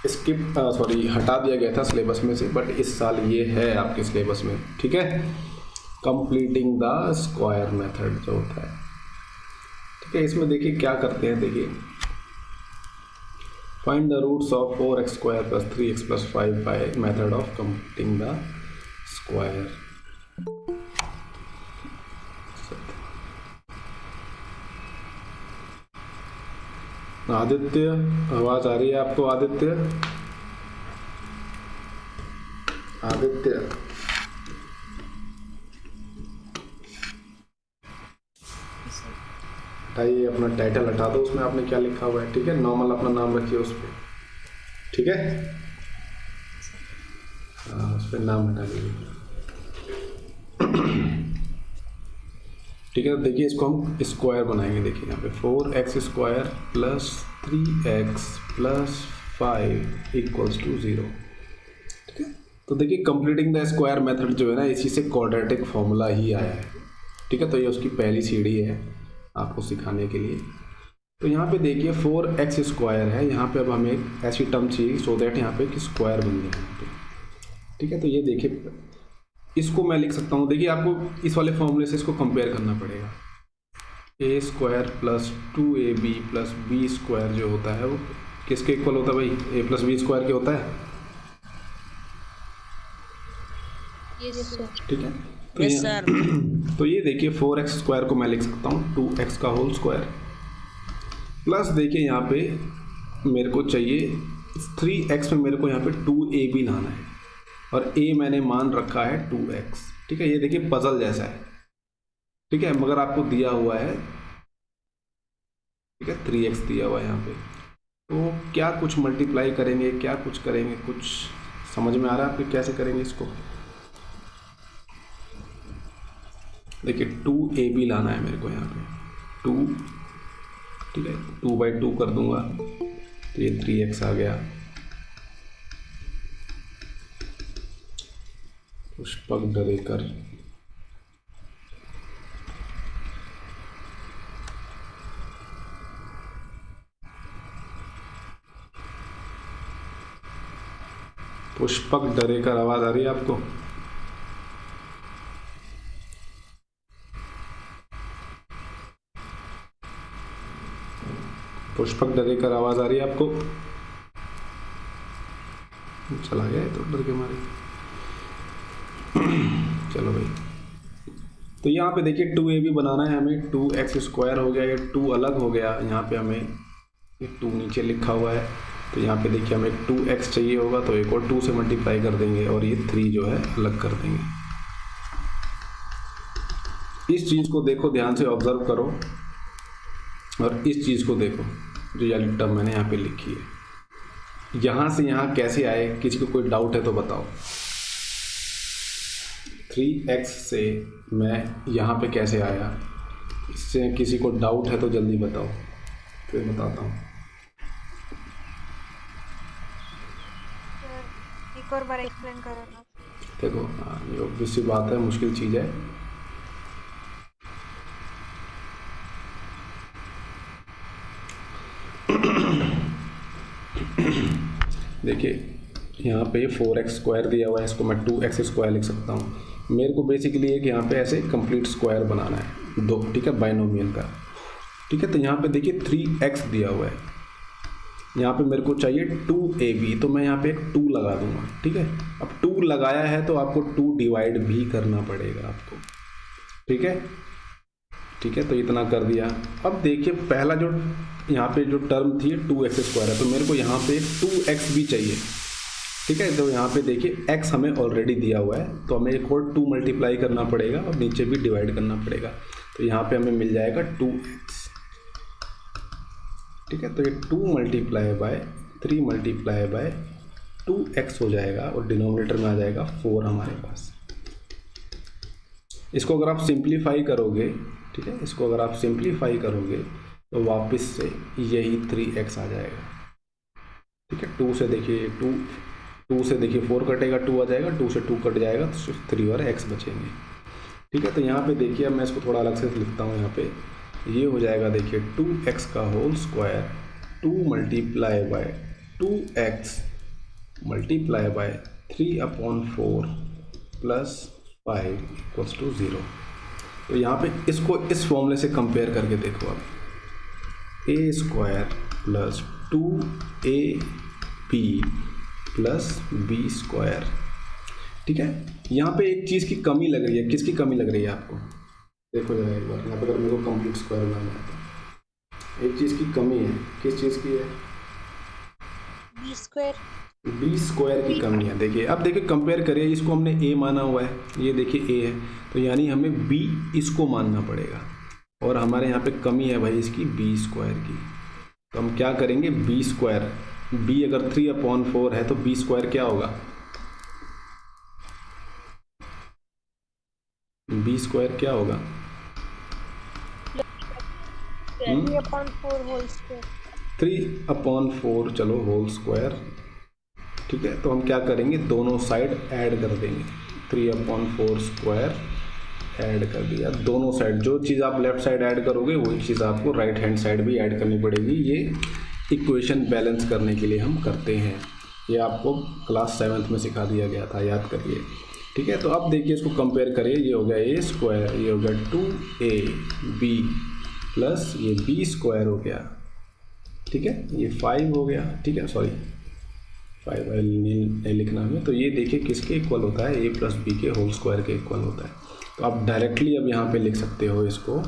हटा दिया गया था सिलेबस में से, बट इस साल ये है आपके सिलेबस में। ठीक है कंप्लीटिंग द स्क्वायर मेथड जो होता है। ठीक है इसमें देखिए क्या करते हैं, देखिए find the roots of 4x² plus 3x plus 5 by method of completing the square. Aditya आवाज आ रही है आपको? आदित्य हटाइए अपना टाइटल हटा दो, उसमें आपने क्या लिखा हुआ है। ठीक है नॉर्मल अपना नाम रखिए उस पर। ठीक है हाँ उस पर नाम हटा दीजिए। ठीक है देखिए इसको हम स्क्वायर बनाएंगे। देखिए यहाँ पे 4x² plus 3x plus 5 equals to 0। ठीक है तो देखिए कंप्लीटिंग द स्क्वायर मेथड जो है ना, इसी से क्वाड्रेटिक फॉर्मूला ही आया है। ठीक है तो ये उसकी पहली सीढ़ी है आपको सिखाने के लिए। तो यहाँ पे देखिए 4x² है, यहाँ पे अब हमें एक ऐसी टर्म चाहिए सो दैट यहाँ पे एक स्क्वायर बन जाए। ठीक है तो ये देखिए इसको मैं लिख सकता हूँ। देखिए आपको इस वाले फॉर्मूले से इसको कंपेयर करना पड़ेगा। a² plus 2ab plus b² जो होता है वो किसके इक्वल होता है भाई? a प्लस b² के होता है। ठीक है तो Yes, sir. तो ये देखिए 4x² को मैं लिख सकता हूँ 2x का होल स्क्वायर प्लस देखिए यहाँ पे मेरे को चाहिए 3x में मेरे को यहाँ पे 2ab लाना है और a मैंने मान रखा है 2x। ठीक है ये देखिए पजल जैसा है। ठीक है मगर आपको दिया हुआ है ठीक है 3x दिया हुआ है यहाँ पे। तो क्या कुछ मल्टीप्लाई करेंगे, क्या कुछ करेंगे, कुछ समझ में आ रहा है आपके कैसे करेंगे इसको? देखिए 2ab लाना है मेरे को यहाँ पे 2, ठीक है 2/2 कर दूंगा तो ये 3x आ गया। पुष्पक डरेकर, पुष्पक डरेकर, आवाज आ रही है आपको? पुष्पक डरेकर, आवाज आ रही है आपको? चला गया है तो डर के मारे। चलो भाई, तो यहाँ पे देखिए 2ab बनाना है हमें, 2x² हो गया, ये 2 अलग हो गया, यहाँ पे हमें ये 2 नीचे लिखा हुआ है, तो यहाँ पे देखिए हमें 2x चाहिए होगा तो एक और 2 से मल्टीप्लाई कर देंगे और ये 3 जो है अलग कर देंगे। इस चीज़ को देखो, ध्यान से ऑब्जर्व करो और इस चीज़ को देखो जो ये टर्म मैंने यहाँ पे लिखी है, यहाँ से यहाँ कैसे आए, किसी को कोई डाउट है तो बताओ। 3x से मैं यहाँ पे कैसे आया, इससे किसी को डाउट है तो जल्दी बताओ, फिर बताता हूँ। एक और बार एक्सप्लेन करो ना। देखो ये ऑब्वियस सी बात है, मुश्किल चीज़ है। देखिए यहाँ पे 4x² दिया हुआ है, इसको मैं 2x² लिख सकता हूँ। मेरे को बेसिकली एक यहाँ पे ऐसे कंप्लीट स्क्वायर बनाना है दो, ठीक है, बाइनोमियल का, ठीक है। तो यहाँ पे देखिए 3x दिया हुआ है, यहाँ पे मेरे को चाहिए 2ab, तो मैं यहाँ पे एक 2 लगा दूंगा, ठीक है। अब 2 लगाया है तो आपको 2 डिवाइड भी करना पड़ेगा आपको, ठीक है, ठीक है। तो इतना कर दिया। अब देखिए पहला जो यहाँ पे जो टर्म थी 2x² है, तो मेरे को यहाँ पे 2x भी चाहिए, ठीक है। तो यहाँ पे देखिए x हमें ऑलरेडी दिया हुआ है, तो हमें एक और 2 मल्टीप्लाई करना पड़ेगा और नीचे भी डिवाइड करना पड़ेगा, तो यहाँ पे हमें मिल जाएगा 2x, ठीक है। तो ये 2 multiply bye 3 multiply by 2x हो जाएगा और डिनोमिनेटर में आ जाएगा 4 हमारे पास। इसको अगर आप सिंप्लीफाई करोगे, ठीक है, इसको अगर आप सिंप्लीफाई करोगे तो वापस से यही 3x आ जाएगा, ठीक है। 2 से देखिए 2 से देखिए 4 कटेगा, 2 आ जाएगा, 2 से 2 कट जाएगा तो सिर्फ 3 और x बचेंगे, ठीक है। तो यहाँ पे देखिए अब मैं इसको थोड़ा अलग से लिखता हूँ, यहाँ पे ये हो जाएगा देखिए 2x का whole square 2 multiply by 2x multiply by 3/4 plus 5 equals to 0। तो यहाँ पे इसको इस फॉर्मूले से कंपेयर करके देखो आप, a² plus 2ab plus b², ठीक है। यहाँ पे एक चीज़ की कमी लग रही है, किसकी कमी लग रही है आपको? देखो जरा एक बार, यहाँ पे अगर मेरे को कंप्लीट स्क्वायर बनाना है तो एक चीज़ की कमी है, किस चीज़ की है? b² की कमी है। देखिए अब देखिए कंपेयर करिए, इसको हमने a माना हुआ है, ये देखिए a है, तो यानी हमें b इसको मानना पड़ेगा और हमारे यहाँ पे कमी है भाई इसकी b² की। तो हम क्या करेंगे, b² b अगर 3/4 है तो b² क्या होगा? b² क्या होगा? 3/4 होल स्क्वायर। 3/4 चलो होल स्क्वायर, ठीक है। तो हम क्या करेंगे, दोनों साइड ऐड कर देंगे, 3/4 स्क्वायर ऐड कर दिया, दोनों साइड जो चीज़ आप लेफ्ट साइड ऐड करोगे वही चीज़ आपको राइट हैंड साइड भी ऐड करनी पड़ेगी। ये इक्वेशन बैलेंस करने के लिए हम करते हैं, ये आपको क्लास 7th में सिखा दिया गया था, याद करिए, ठीक है। तो अब देखिए इसको कंपेयर करिए, ये हो गया a², ये हो गया 2ab प्लस ये b² हो गया, ठीक है, ये 5 हो गया, ठीक है, सॉरी 5 नहीं लिखना हमें। तो ये देखिए किसके इक्वल होता है, a प्लस b के होल स्क्वायर के इक्वल होता है। तो आप डायरेक्टली अब यहाँ पे लिख सकते हो इसको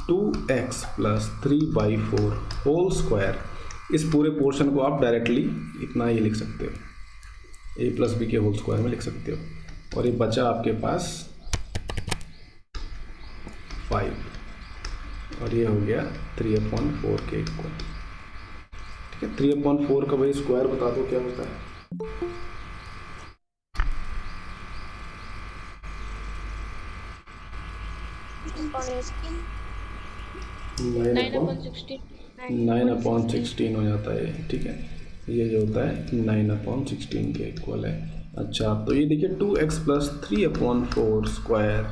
2x प्लस 3/4 होल स्क्वायर, इस पूरे पोर्शन को आप डायरेक्टली इतना ही लिख सकते हो, a प्लस b के होल स्क्वायर में लिख सकते हो, और ये बचा आपके पास 5 और ये हो गया 3/4 के इक्वल। ठीक है, 3/4 का भाई स्क्वायर बता दो क्या होता है। 9/16 हो जाता है। ठीक है, ये जो होता है 9/16 के इक्वल है। अच्छा, तो ये देखिए 2x + 3/4 स्क्वायर।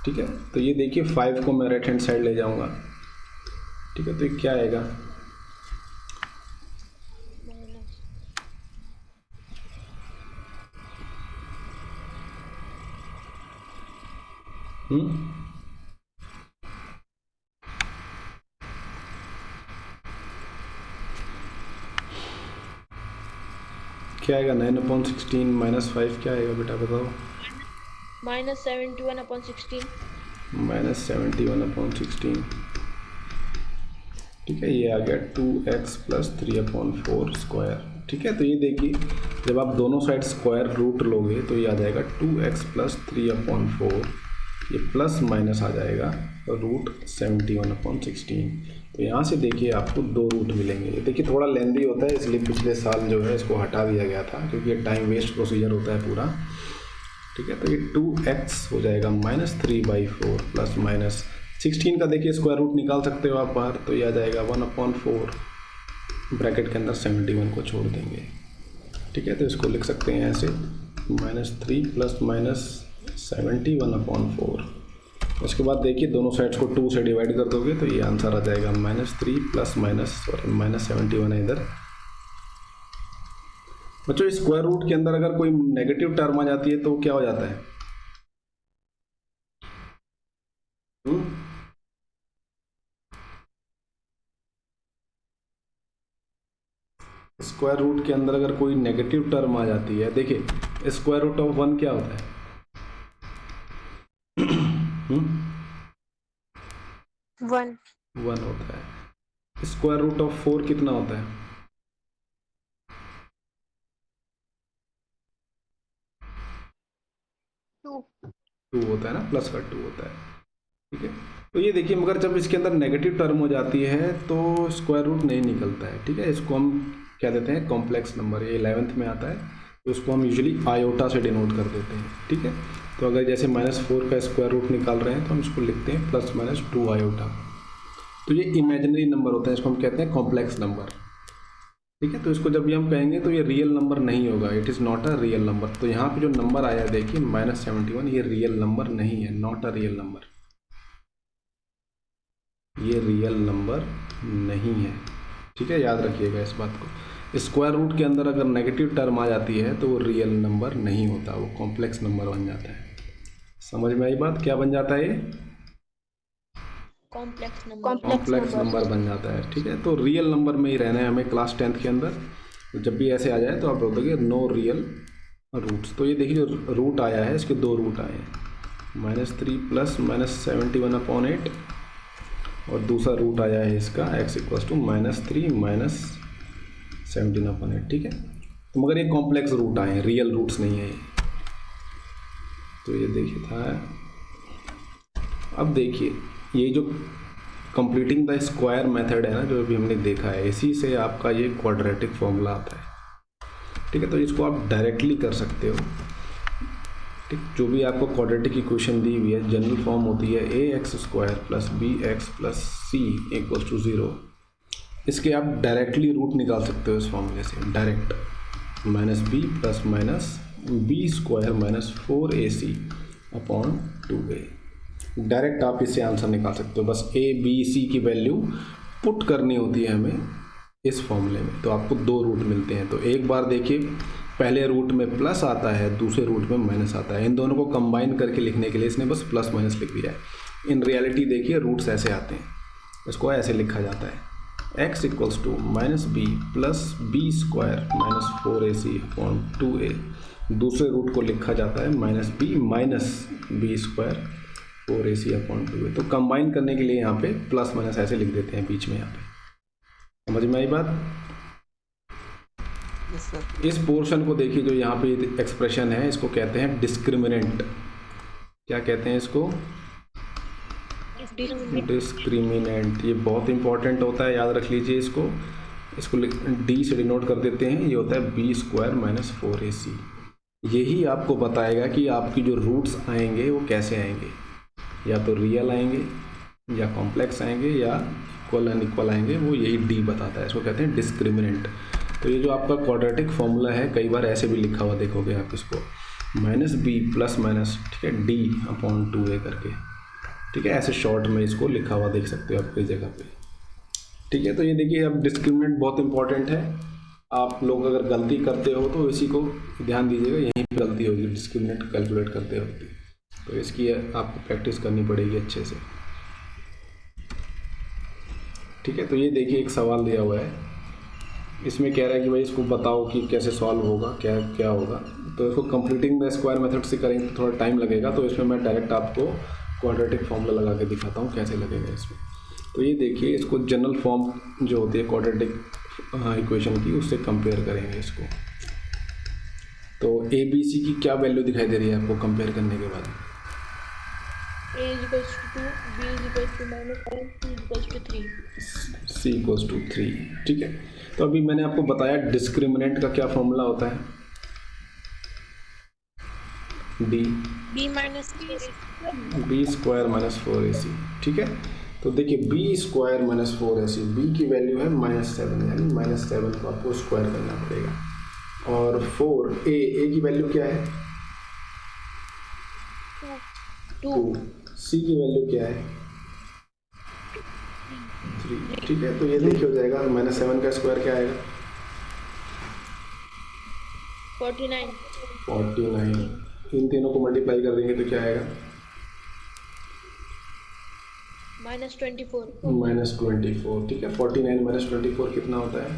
ठीक है, तो ये देखिए 5 को मैं राइट हैंड साइड ले जाऊंगा। ठीक है, तो ये क्या आएगा, क्या आएगा 9/16 - 5 क्या आएगा बेटा बताओ। -71/16। -71/16। ठीक है, ये आ गया 2x + 3/4 स्क्वायर। ठीक है, तो ये देखिए जब आप दोनों साइड स्क्वायर रूट लोगे तो ये आ जाएगा 2x + 3/4, ये प्लस माइनस आ जाएगा √71/16। तो यहाँ से देखिए आपको 2 रूट मिलेंगे। ये देखिए थोड़ा लेंदी होता है, इसलिए पिछले साल जो है इसको हटा दिया गया था, क्योंकि ये टाइम वेस्ट प्रोसीजर होता है पूरा। ठीक है, तो ये 2x हो जाएगा -3/4 प्लस माइनस 16 का देखिए स्क्वायर रूट निकाल सकते हो आप बाहर, तो ये आ जाएगा 1/4, ब्रैकेट के अंदर 71 को छोड़ देंगे। ठीक है, तो इसको लिख सकते हैं ऐसे -3 प्लस माइनस 71/4। उसके बाद देखिए दोनों साइड्स को 2 से डिवाइड कर दोगे तो ये आंसर आ जाएगा -3 प्लस माइनस -71 है इधर। बच्चों स्क्वायर रूट के अंदर अगर कोई नेगेटिव टर्म आ जाती है तो क्या हो जाता है, स्क्वायर रूट के अंदर अगर कोई नेगेटिव टर्म आ जाती है, देखिए स्क्वायर रूट ऑफ 1 क्या होता है, 1 होता है। स्क्वायर रूट ऑफ 4 कितना होता है, 2 होता है ना, प्लस का 2 होता है। ठीक है, तो ये देखिए मगर जब इसके अंदर नेगेटिव टर्म हो जाती है तो स्क्वायर रूट नहीं निकलता है। ठीक है, इसको हम क्या देते हैं, कॉम्प्लेक्स नंबर। ये 11th में आता है, तो उसको हम यूजुअली आयोटा से डिनोट कर देते हैं। ठीक है, तो अगर जैसे -4 का स्क्वायर रूट निकाल रहे हैं तो हम इसको लिखते हैं +-2 आयोटा। तो ये इमेजिनरी नंबर होता है, इसको हम कहते हैं कॉम्प्लेक्स नंबर। ठीक है, तो इसको जब भी हम कहेंगे तो ये रियल नंबर नहीं होगा, it is not a real number. तो यहाँ पे जो नंबर आया देखिए -71, ये रियल नंबर नहीं है, नॉट अ रियल नंबर, ये रियल नंबर नहीं है। ठीक है, याद रखिएगा इस बात को। स्क्वायर रूट के अंदर अगर नेगेटिव टर्म आ जाती है तो वो रियल नंबर नहीं होता, वो कॉम्प्लेक्स नंबर बन जाता है। समझ में आई बात, क्या बन जाता है, ये कॉम्प्लेक्स नंबर बन जाता है। ठीक है, तो रियल नंबर में ही रहना है हमें क्लास 10th के अंदर। तो जब भी ऐसे आ जाए तो आप बोल दोगे नो रियल रूट्स। तो ये देखिए जो रूट आया है इसके 2 रूट आए हैं, -3 प्लस -71/8, और दूसरा रूट आया है इसका x = -3 - 17/8। ठीक है, तो मगर ये कॉम्प्लेक्स रूट आए हैं, रियल रूट्स नहीं है ये। तो ये देखिए था। अब देखिए ये जो कंप्लीटिंग द स्क्वायर मेथड है ना, जो अभी हमने देखा है, इसी से आपका ये क्वाड्रेटिक फॉर्मूला आता है। ठीक है, तो इसको आप डायरेक्टली कर सकते हो। ठीक, जो भी आपको क्वाड्रेटिक इक्वेशन दी हुई है जनरल फॉर्म होती है ax² + bx + c = 0। इसके आप डायरेक्टली रूट निकाल सकते हो इस फॉर्मूले से, direct -b + -b² - 4ac/2a। Direct आप इससे आंसर निकाल सकते हो, बस a b c की वैल्यू पुट करनी होती है हमें इस फॉर्मूले में। तो आपको 2 रूट मिलते हैं। तो एक बार देखिए पहले रूट में प्लस आता है, दूसरे रूट में माइनस आता है। इन दोनों को कंबाइन करके लिखने के लिए इसने बस प्लस माइनस लिख दिया है। इन रियलिटी देखिए रूट्स ऐसे आते हैं, इसको ऐसे लिखा जाता है x = -b + b² - 4ac/2a। दूसरे रूट को लिखा जाता है -b - b² 4ac/2a। तो कंबाइन करने के लिए यहाँ पे प्लस माइनस ऐसे लिख देते हैं बीच में। यहाँ पे समझ में आई बात। Yes sir. इस पोर्शन को देखिए, जो यहाँ पे एक्सप्रेशन है इसको कहते हैं डिस्क्रिमिनेंट। क्या कहते हैं इसको, डिस्क्रिमिनेंट, ये बहुत इंपॉर्टेंट होता है, याद रख लीजिए इसको डी से डिनोट कर देते हैं। ये होता है बी स्क्वायर माइनस 4ac। यही आपको बताएगा कि आपकी जो रूट्स आएंगे वो कैसे आएंगे, या तो रियल आएंगे या कॉम्प्लेक्स आएंगे या इक्वल अनइक्वल आएंगे, वो यही डी बताता है। इसको कहते हैं डिस्क्रिमिनेंट। तो ये जो आपका क्वाड्रेटिक फॉर्मूला है, कई बार ऐसे भी लिखा हुआ देखोगे आप इसको, माइनस बी प्लस माइनस, ठीक है, डी अपॉन 2a करके, ठीक है, ऐसे शॉर्ट में इसको लिखा हुआ देख सकते हो आप कई जगह पे, ठीक है। तो ये देखिए, अब डिस्क्रिमिनेंट बहुत इंपॉर्टेंट है। आप लोग अगर गलती करते हो तो इसी को ध्यान दीजिएगा, यहीं पे गलती होगी डिस्क्रिमिनेंट कैलकुलेट करते वक्त, तो इसकी आपको प्रैक्टिस करनी पड़ेगी अच्छे से, ठीक है। तो ये देखिए एक सवाल दिया हुआ है, इसमें कह रहा है कि भाई इसको बताओ कि कैसे सॉल्व होगा, क्या क्या होगा। तो इसको कंप्लीटिंग द स्क्वायर मेथड से करेंगे तो थोड़ा टाइम लगेगा, तो इसमें मैं डायरेक्ट आपको क्वाड्रेटिक फॉर्मूला लगा के दिखाता हूँ कैसे लगेगा इसमें। तो ये देखिए, इसको जनरल फॉर्म जो होती है क्वाड्रेटिक इक्वेशन की, उससे कंपेयर करेंगे इसको। तो ए बी सी की क्या वैल्यू दिखाई दे रही है आपको कंपेयर करने के बाद? A is equals to 2, B is equals to -1, C is equals to 3. C equals to 3, ठीक है। तो अभी मैंने आपको बताया डिस्क्रिमिनेंट का क्या फॉर्मूला होता है, D b minus b b square minus 4ac, ठीक है। तो देखिए b square minus 4ac, b की वैल्यू है -7, यानी -7 को आपको स्क्वायर करना पड़ेगा। और 4 ए की वैल्यू क्या है? 2। सी की वैल्यू क्या है? 3, ठीक है। तो ये देखिए हो जाएगा, -7 का स्क्वायर क्या आएगा? 49. इन तीनों को मल्टीप्लाई कर देंगे तो क्या आएगा? -24. -24, ठीक है। 49 माइनस 24 कितना होता है?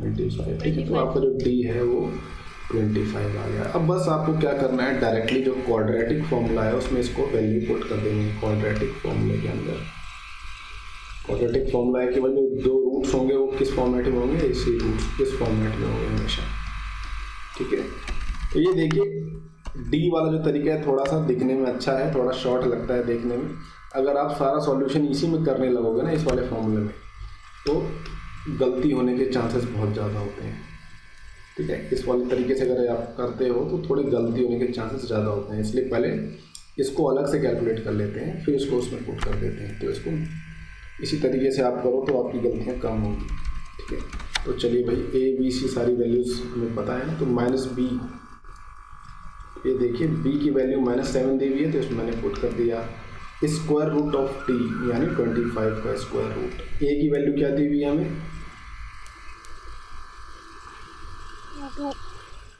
25, ठीक है। तो आपका जो डी है वो 25 आ गया। अब बस आपको क्या करना है, डायरेक्टली जो क्वाड्रेटिक फॉर्मूला है उसमें इसको वैल्यू पुट कर देंगे। क्वाड्रेटिक फॉर्मूले के अंदर क्वाड्रेटिक फॉर्मूला है कि भाई जो दो रूट्स होंगे वो किस फॉर्मेट में होंगे, इसी रूट्स किस फॉर्मेट में होंगे हमेशा, ठीक है। तो ये देखिए डी वाला जो तरीका है थोड़ा सा दिखने में अच्छा है, थोड़ा शॉर्ट लगता है देखने में। अगर आप सारा सॉल्यूशन इसी में करने लगोगे ना, इस वाले फॉर्मूले में, तो गलती होने के चांसेस बहुत ज़्यादा होते हैं, ठीक है। इस वाले तरीके से अगर आप करते हो तो थोड़ी गलती होने के चांसेस ज़्यादा होते हैं, इसलिए पहले इसको अलग से कैलकुलेट कर लेते हैं, फिर इसको उसमें पुट कर देते हैं। तो इसको इसी तरीके से आप करो तो आपकी गलतियाँ कम होंगी, ठीक है। तो चलिए भाई, ए बी सी सारी वैल्यूज़ हमें पता है। तो माइनस बी, ये देखिए बी की वैल्यू -7 दी हुई है, तो इसमें मैंने पुट कर दिया स्क्वायर रूट ऑफ टी, यानी 25 का स्क्वायर रूट। ए की वैल्यू क्या दी हुई है हमें?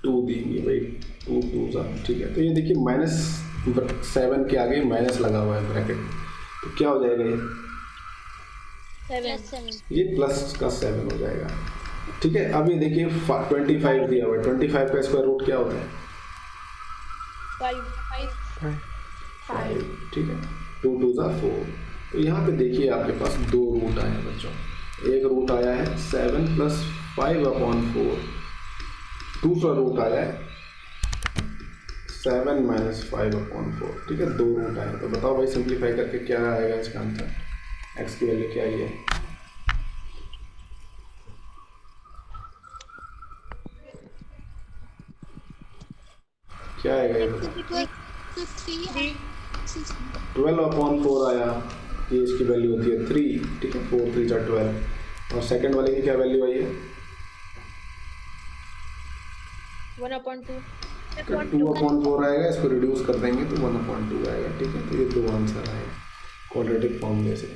2 दी हुई है भाई, 2 2 ठीक है। तो ये देखिए -7 के आगे माइनस लगा हुआ है ब्रैकेट, तो क्या हो जाएगा ये प्लस का 7 हो जाएगा, ठीक है। अब ये देखिए 25 दिया हुआ है, 25 का स्क्वायर रूट क्या होता है? 5, ठीक है। 2 2 4। तो यहाँ पे देखिए आपके पास 2 रूट आए हैं बच्चों। एक रूट आया है 7 + 5/4, दूसरा रूट आया है 7 - 5/4, ठीक है। 2 रूट आए हैं। तो बताओ भाई सिंप्लीफाई करके क्या आएगा इसका आंसर? एक्स की वैल्यू क्या आई है? क्या आएगा ये बताओ? 12/4 आया, ये इसकी वैल्यू होती है 3, ठीक है। 4 3 12। और सेकंड वाले की क्या वैल्यू आई है? 1/2. 2/4 आएगा, इसको रिड्यूस कर देंगे तो 1/2 आएगा, ठीक है। तो ये 2 आंसर आए क्वाड्रेटिक फॉर्मूले से,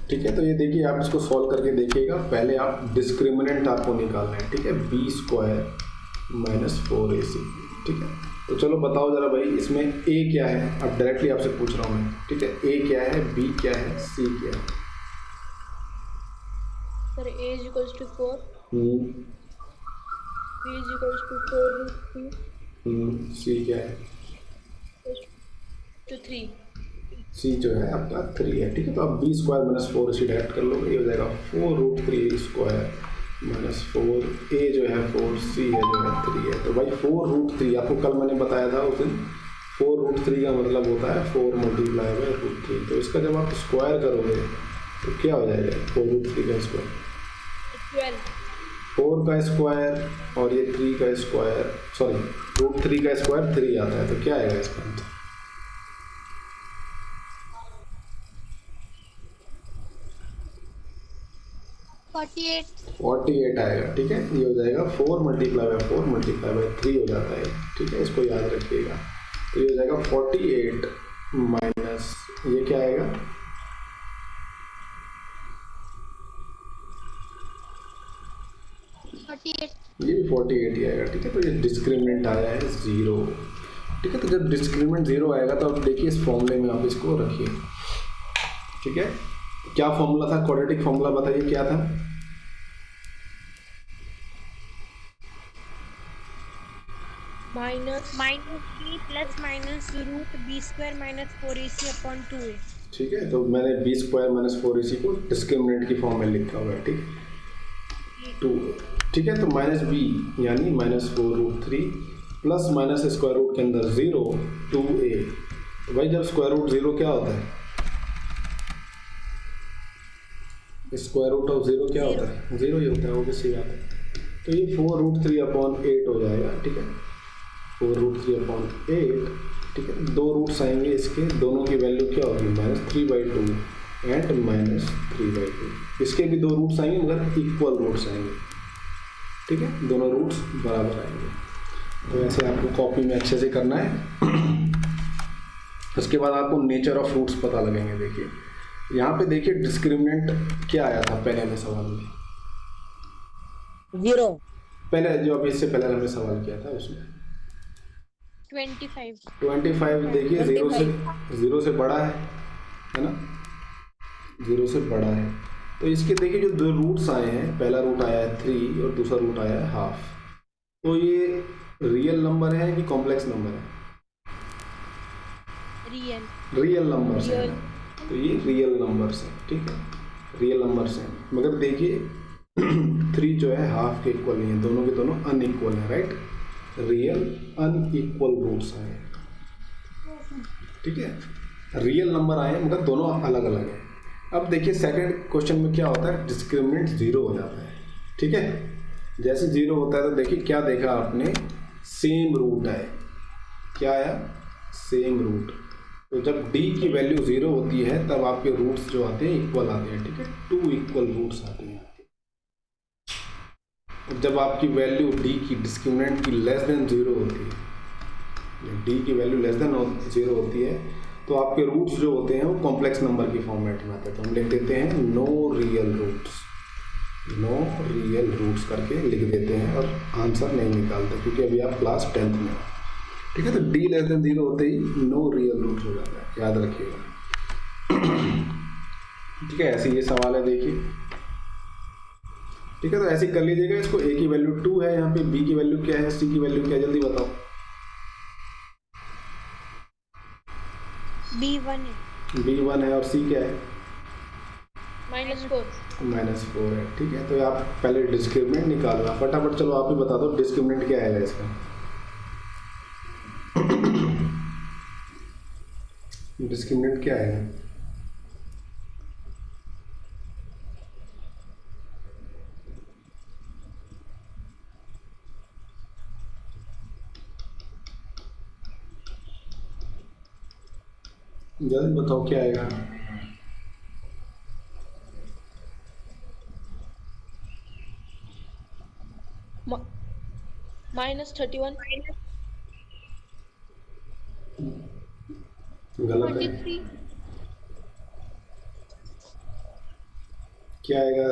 ठीक है। तो ये देखिए आप इसको सॉल्व करके देखिएगा। पहले आप डिस्क्रिमिनेंट आपको निकालना है, ठीक है, बी स्क्वायर माइनस 4ac, ठीक है। तो चलो बताओ जरा भाई, इसमें ए क्या है? अब डायरेक्टली आपसे पूछ रहा हूँ मैं, ठीक है। ए क्या है, बी क्या है, सी क्या है? Sir, A is equals to 4, B is equals to 4√3, सी क्या है? to 3. सी जो है आपका 3 है, ठीक है। तो आप B square minus 4ac direct कर लोगे, ये हो जाएगा 4√3 स्क्वायर -4 a जो है 4, c है जो है 3 है। तो भाई 4√3 आपको कल मैंने बताया था उस दिन, 4√3 का मतलब होता है 4 मल्टीप्लाई बाय √3। तो इसका जब आप स्क्वायर करोगे तो क्या हो जाएगा 4√3 का स्क्वायर 12। 4 का स्क्वायर और ये 3 का स्क्वायर, सॉरी √3 का स्क्वायर 3 आता है। तो क्या आएगा इसका आंसर? 48 आएगा। ठीक है, ये हो जाएगा 4 मल्टीप्लाई बाय 4 मल्टीप्लाई बाय 3 हो जाता है। ठीक है, इसको याद रखिएगा। तो ये हो जाएगा 48 माइनस ये क्या आएगा 48। ये भी 48 ही आएगा। ठीक है, तो ये डिस्क्रिमिनेंट आया है 0। ठीक है, तो जब डिस्क्रिमिनेंट 0 आएगा तो आप देखिए इस फॉर्मूले में आप इसको रखिए। ठीक है, क्या फॉर्मूला था? क्वाड्रेटिक फॉर्मूला बताइए क्या था? -b plus minus root b² minus 4ac upon 2a। ठीक है, तो मैंने b² माइनस 4ac को डिस्क्रिमिनेंट की फॉर्म में लिखा हुआ है। ठीक है, 2। ठीक है, तो -b यानी -4√3 प्लस माइनस स्क्वायर रूट के अंदर 0 2a। तो भाई जब स्क्वायर रूट 0 क्या होता है? स्क्वायर रूट ऑफ 0 क्या होता है? 0 ही होता है, ऑब्वियसली बात है। तो ये 4√3 अपॉन 8 हो जाएगा। ठीक है, 4√3 अपॉन 8। ठीक है, 2 रूट्स आएंगे इसके, दोनों की वैल्यू क्या होगी -3/2 एंड -3/2। इसके भी 2 रूट्स आएंगे मगर इक्वल रूट्स आएंगे। ठीक है, दोनों रूट्स बराबर आएंगे। तो ऐसे आपको कॉपी में अच्छे से करना है। उसके बाद आपको नेचर ऑफ रूट्स पता लगेंगे। देखिए यहाँ पे देखिए डिस्क्रिमिनेंट क्या आया था पहले में सवाल में? 0। पहले जो अभी इससे पहले हमने सवाल किया था उसमें 25 देखिए 0 से बड़ा है ना? 0 से बड़ा है। तो इसके देखिए जो 2 रूट्स आए हैं, पहला रूट आया है 3 और दूसरा रूट आया है हाफ। तो ये रियल नंबर है कि कॉम्प्लेक्स नंबर है? रियल नंबर्स हैं। तो ये रियल नंबर्स हैं। ठीक है, रियल नंबर्स हैं, मगर देखिए 3 जो है हाफ के इक्वल नहीं है, दोनों के दोनों अनइक्वल है। राइट, रियल अनइक्वल रूट्स आए। ठीक है, रियल नंबर आए मगर दोनों अलग अलग हैं। अब देखिए सेकंड क्वेश्चन में क्या होता है, डिस्क्रिमिनेंट 0 हो जाता है। ठीक है, जैसे 0 होता है तो देखिए क्या देखा आपने, सेम रूट है। क्या आया? Same root. तो जब d की वैल्यू 0 होती है तब आपके रूट्स जो आते हैं इक्वल आते हैं। ठीक है, 2 इक्वल रूट्स आते हैं। जब आपकी वैल्यू d की डिस्क्रिमिनेंट की लेस देन 0 होती है, जब d की वैल्यू लेस देन 0 होती है तो आपके रूट्स जो होते हैं वो कॉम्प्लेक्स नंबर की फॉर्मेट में आते हैं। तो हम लिख देते हैं नो रियल रूट्स करके लिख देते हैं और आंसर नहीं निकालते, क्योंकि अभी आप क्लास 10th में हो। ठीक है, तो d लेस देन 0 होते ही नो रियल रूट्स हो जाता है, याद रखिएगा। ठीक है, ऐसे ये सवाल है देखिए। ठीक है, तो ऐसे कर लीजिएगा इसको। a की वैल्यू 2 है, यहाँ पे b की वैल्यू क्या है, c की वैल्यू क्या है, जल्दी बताओ। b1 है और c क्या है? -4 है। ठीक है, तो आप पहले डिस्क्रिमिनेंट निकालो फटाफट। चलो आप ही बता दो डिस्क्रिमिनेंट क्या आएगा इसका। डिस्क्रिमिनेंट क्या आएगा? जल्दी बताओ क्या आएगा। -31 गलत है। क्या आएगा?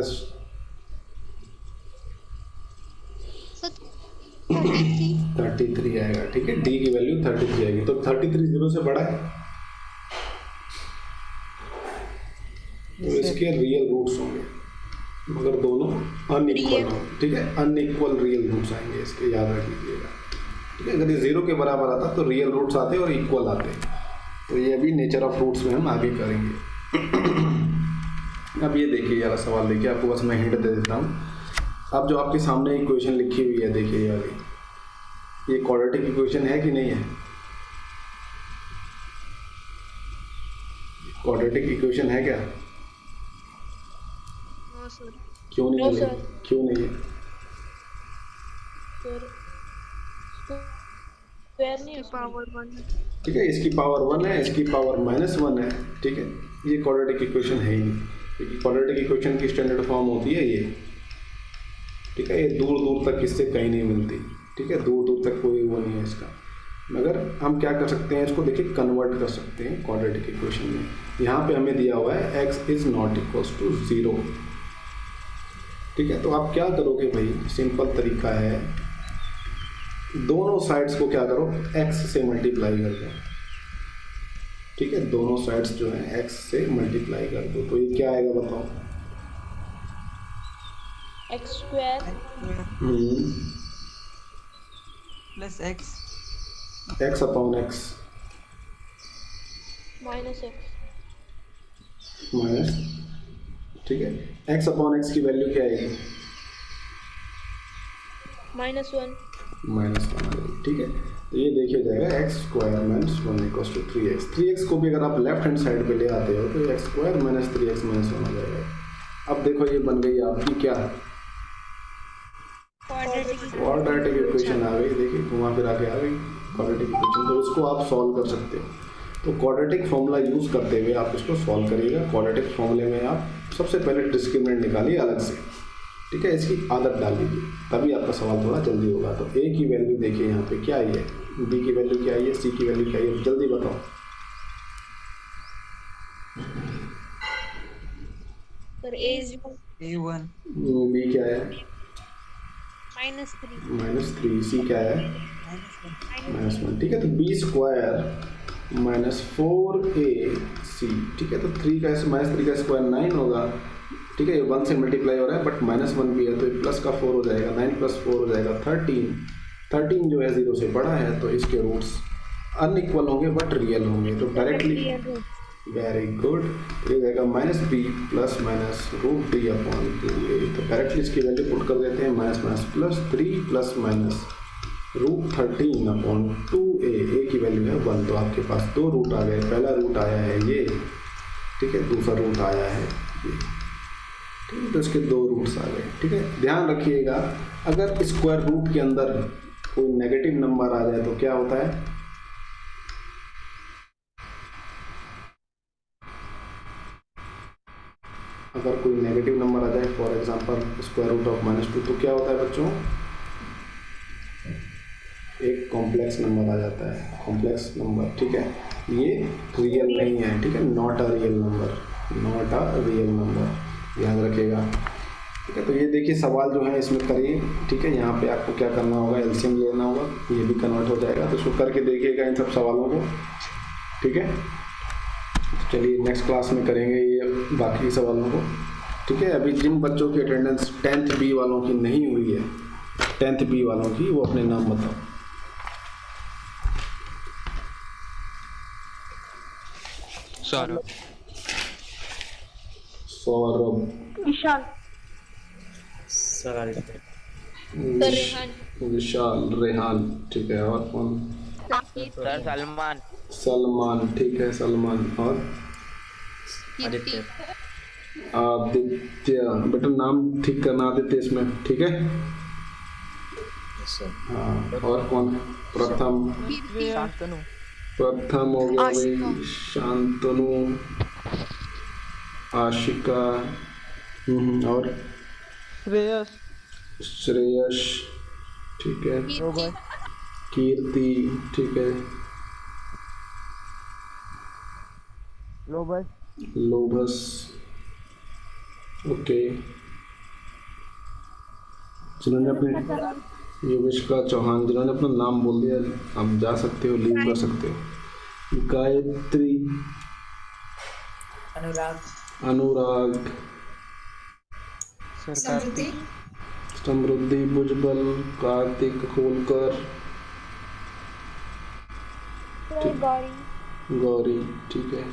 33 आएगा। ठीक है, d की वैल्यू 33 आएगी। तो 33 0 से बड़ा है, तो इसके रियल रूट्स होंगे मगर दोनों अनइक्वल होंगे। ठीक है, अनइक्वल रियल रूट्स आएंगे इसके, याद रख लीजिएगा। ठीक है, अगर ये 0 के बराबर आता तो रियल रूट्स आते और इक्वल आते। तो ये अभी नेचर ऑफ रूट्स में हम आगे करेंगे। अब ये देखिए यार सवाल देखिए, आपको बस मैं हिंट दे देता हूँ। अब जो आपके सामने इक्वेशन लिखी हुई है देखिए ये वाली, ये क्वाड्रेटिक इक्वेशन है कि नहीं है? क्वाड्रेटिक इक्वेशन है क्या? हाँ सर। क्यों नहीं No, है? sir. क्यों नहीं है? सर स्क्वायर नहीं है, पावर 1 है। ठीक है, इसकी पावर 1 है, इसकी पावर -1 है। ठीक है, ये क्वाड्रेटिक इक्वेशन है ही नहीं, क्योंकि क्वाड्रेटिक इक्वेशन की स्टैंडर्ड फॉर्म होती है ये। ठीक है, ये दूर दूर तक इससे कहीं नहीं मिलती। ठीक है, दूर दूर तक कोई वो नहीं है इसका। मगर हम क्या कर सकते हैं, इसको देखिए कन्वर्ट कर सकते हैं क्वाड्रेटिक इक्वेशन में। यहाँ पे हमें दिया हुआ है x ≠ = 0। ठीक है, तो आप क्या करोगे भाई, सिंपल तरीका है, दोनों साइड्स को क्या करो, x से मल्टीप्लाई कर दो। ठीक है, दोनों साइड्स जो हैं x से मल्टीप्लाई कर दो, तो ये क्या आएगा बताओ? x² plus x x/x -x minus, ठीक है, x/x की वैल्यू क्या आएगी? -1 -1 आ जाएगी। ठीक है, तो ये देखिए जाएगा x² - 1 = 3x। 3x को भी अगर आप लेफ्ट हैंड साइड पे ले आते हो तो x² - 3x - 1 आ जाएगा। अब देखो ये बन गई आपकी क्या, क्वाड्रेटिक इक्वेशन आ गई। देखिए घुमा फिरा के आ गई क्वाड्रेटिक इक्वेशन। तो इसको आप सॉल्व कर सकते हो। तो क्वाड्रेटिक फॉर्मूला यूज़ करते हुए आप इसको सॉल्व करिएगा। क्वाड्रेटिक फॉर्मूले में आप सबसे पहले डिस्क्रिमिनेंट निकालिए अलग से। ठीक है, इसकी आदत डाल लीजिए, तभी आपका सवाल थोड़ा जल्दी होगा। तो a की वैल्यू देखिए यहाँ पे क्या आई है, b की वैल्यू क्या आई है, c की वैल्यू क्या आई है, जल्दी बताओ। सर a1 b क्या है? -3 -3। c क्या है? -1। ठीक है, तो b² - 4ac। ठीक है, तो 3 का -3 का स्क्वायर 9 होगा। ठीक है, ये 1 से मल्टीप्लाई हो रहा है, बट -1 भी है तो ये प्लस का 4 हो जाएगा। 9 + 4 हो जाएगा 13। 13 जो है 0 से बड़ा है, तो इसके रूट्स अनइक्वल होंगे बट रियल होंगे। तो डायरेक्टली, वेरी गुड, ये जाएगा -b ± √3/2a। तो डायरेक्टली इसकी वैल्यू पुट कर देते हैं, -3 ± √13/2a। a की वैल्यू है 1, तो आपके पास 2 रूट आ गए। पहला रूट आया है ये, ठीक है, दूसरा रूट आया है ये। ठीक है, तो इसके 2 रूट्स आ गए। ठीक है, ध्यान रखिएगा, अगर स्क्वायर रूट के अंदर कोई नेगेटिव नंबर आ जाए तो क्या होता है, अगर कोई नेगेटिव नंबर आ जाए, फॉर एग्जांपल √2, तो क्या होता है बच्चों, एक कॉम्प्लेक्स नंबर आ जाता है, कॉम्प्लेक्स नंबर। ठीक है, ये रियल नहीं है। ठीक है, not a real number, not a real number, ध्यान रखिएगा। ठीक है, तो ये देखिए सवाल जो है इसमें करिए। ठीक है, यहाँ पे आपको क्या करना होगा, एलसीएम लेना होगा, ये भी कन्वर्ट हो जाएगा। तो इसको करके देखिएगा इन सब सवालों को। ठीक है, चलिए नेक्स्ट क्लास में करेंगे ये बाकी सवालों को। ठीक है, अभी जिन बच्चों की अटेंडेंस 10th B वालों की नहीं हुई है, 10th B वालों की, वो अपने नाम बताओ। सौरभ, सौरभ, विशाल, रेहान, विशाल, रेहान। ठीक है, और कौन? सर सलमान, सलमान। ठीक है, सलमान। और आदित्य, आदित्य। बेटा नाम ठीक करना आदित्य इसमें। ठीक है, हाँ। और कौन? प्रथम, शांतनु, प्रथम हो गया भाई, शांतनु, आशिका, और श्रेयस, श्रेयस। ठीक है, कीर्ति। ठीक है, लोबस, लोबस। ओके, जिन्होंने अपने योगिष्का चौहान, जिन्होंने अपना नाम बोल दिया, आप जा सकते हो, लीव कर सकते हो। गायत्री, अनुराग, सर कार्तिक, समृद्धि, भुजबल, कार्तिक, होलकर, गौरी। गौरी। ठीक है,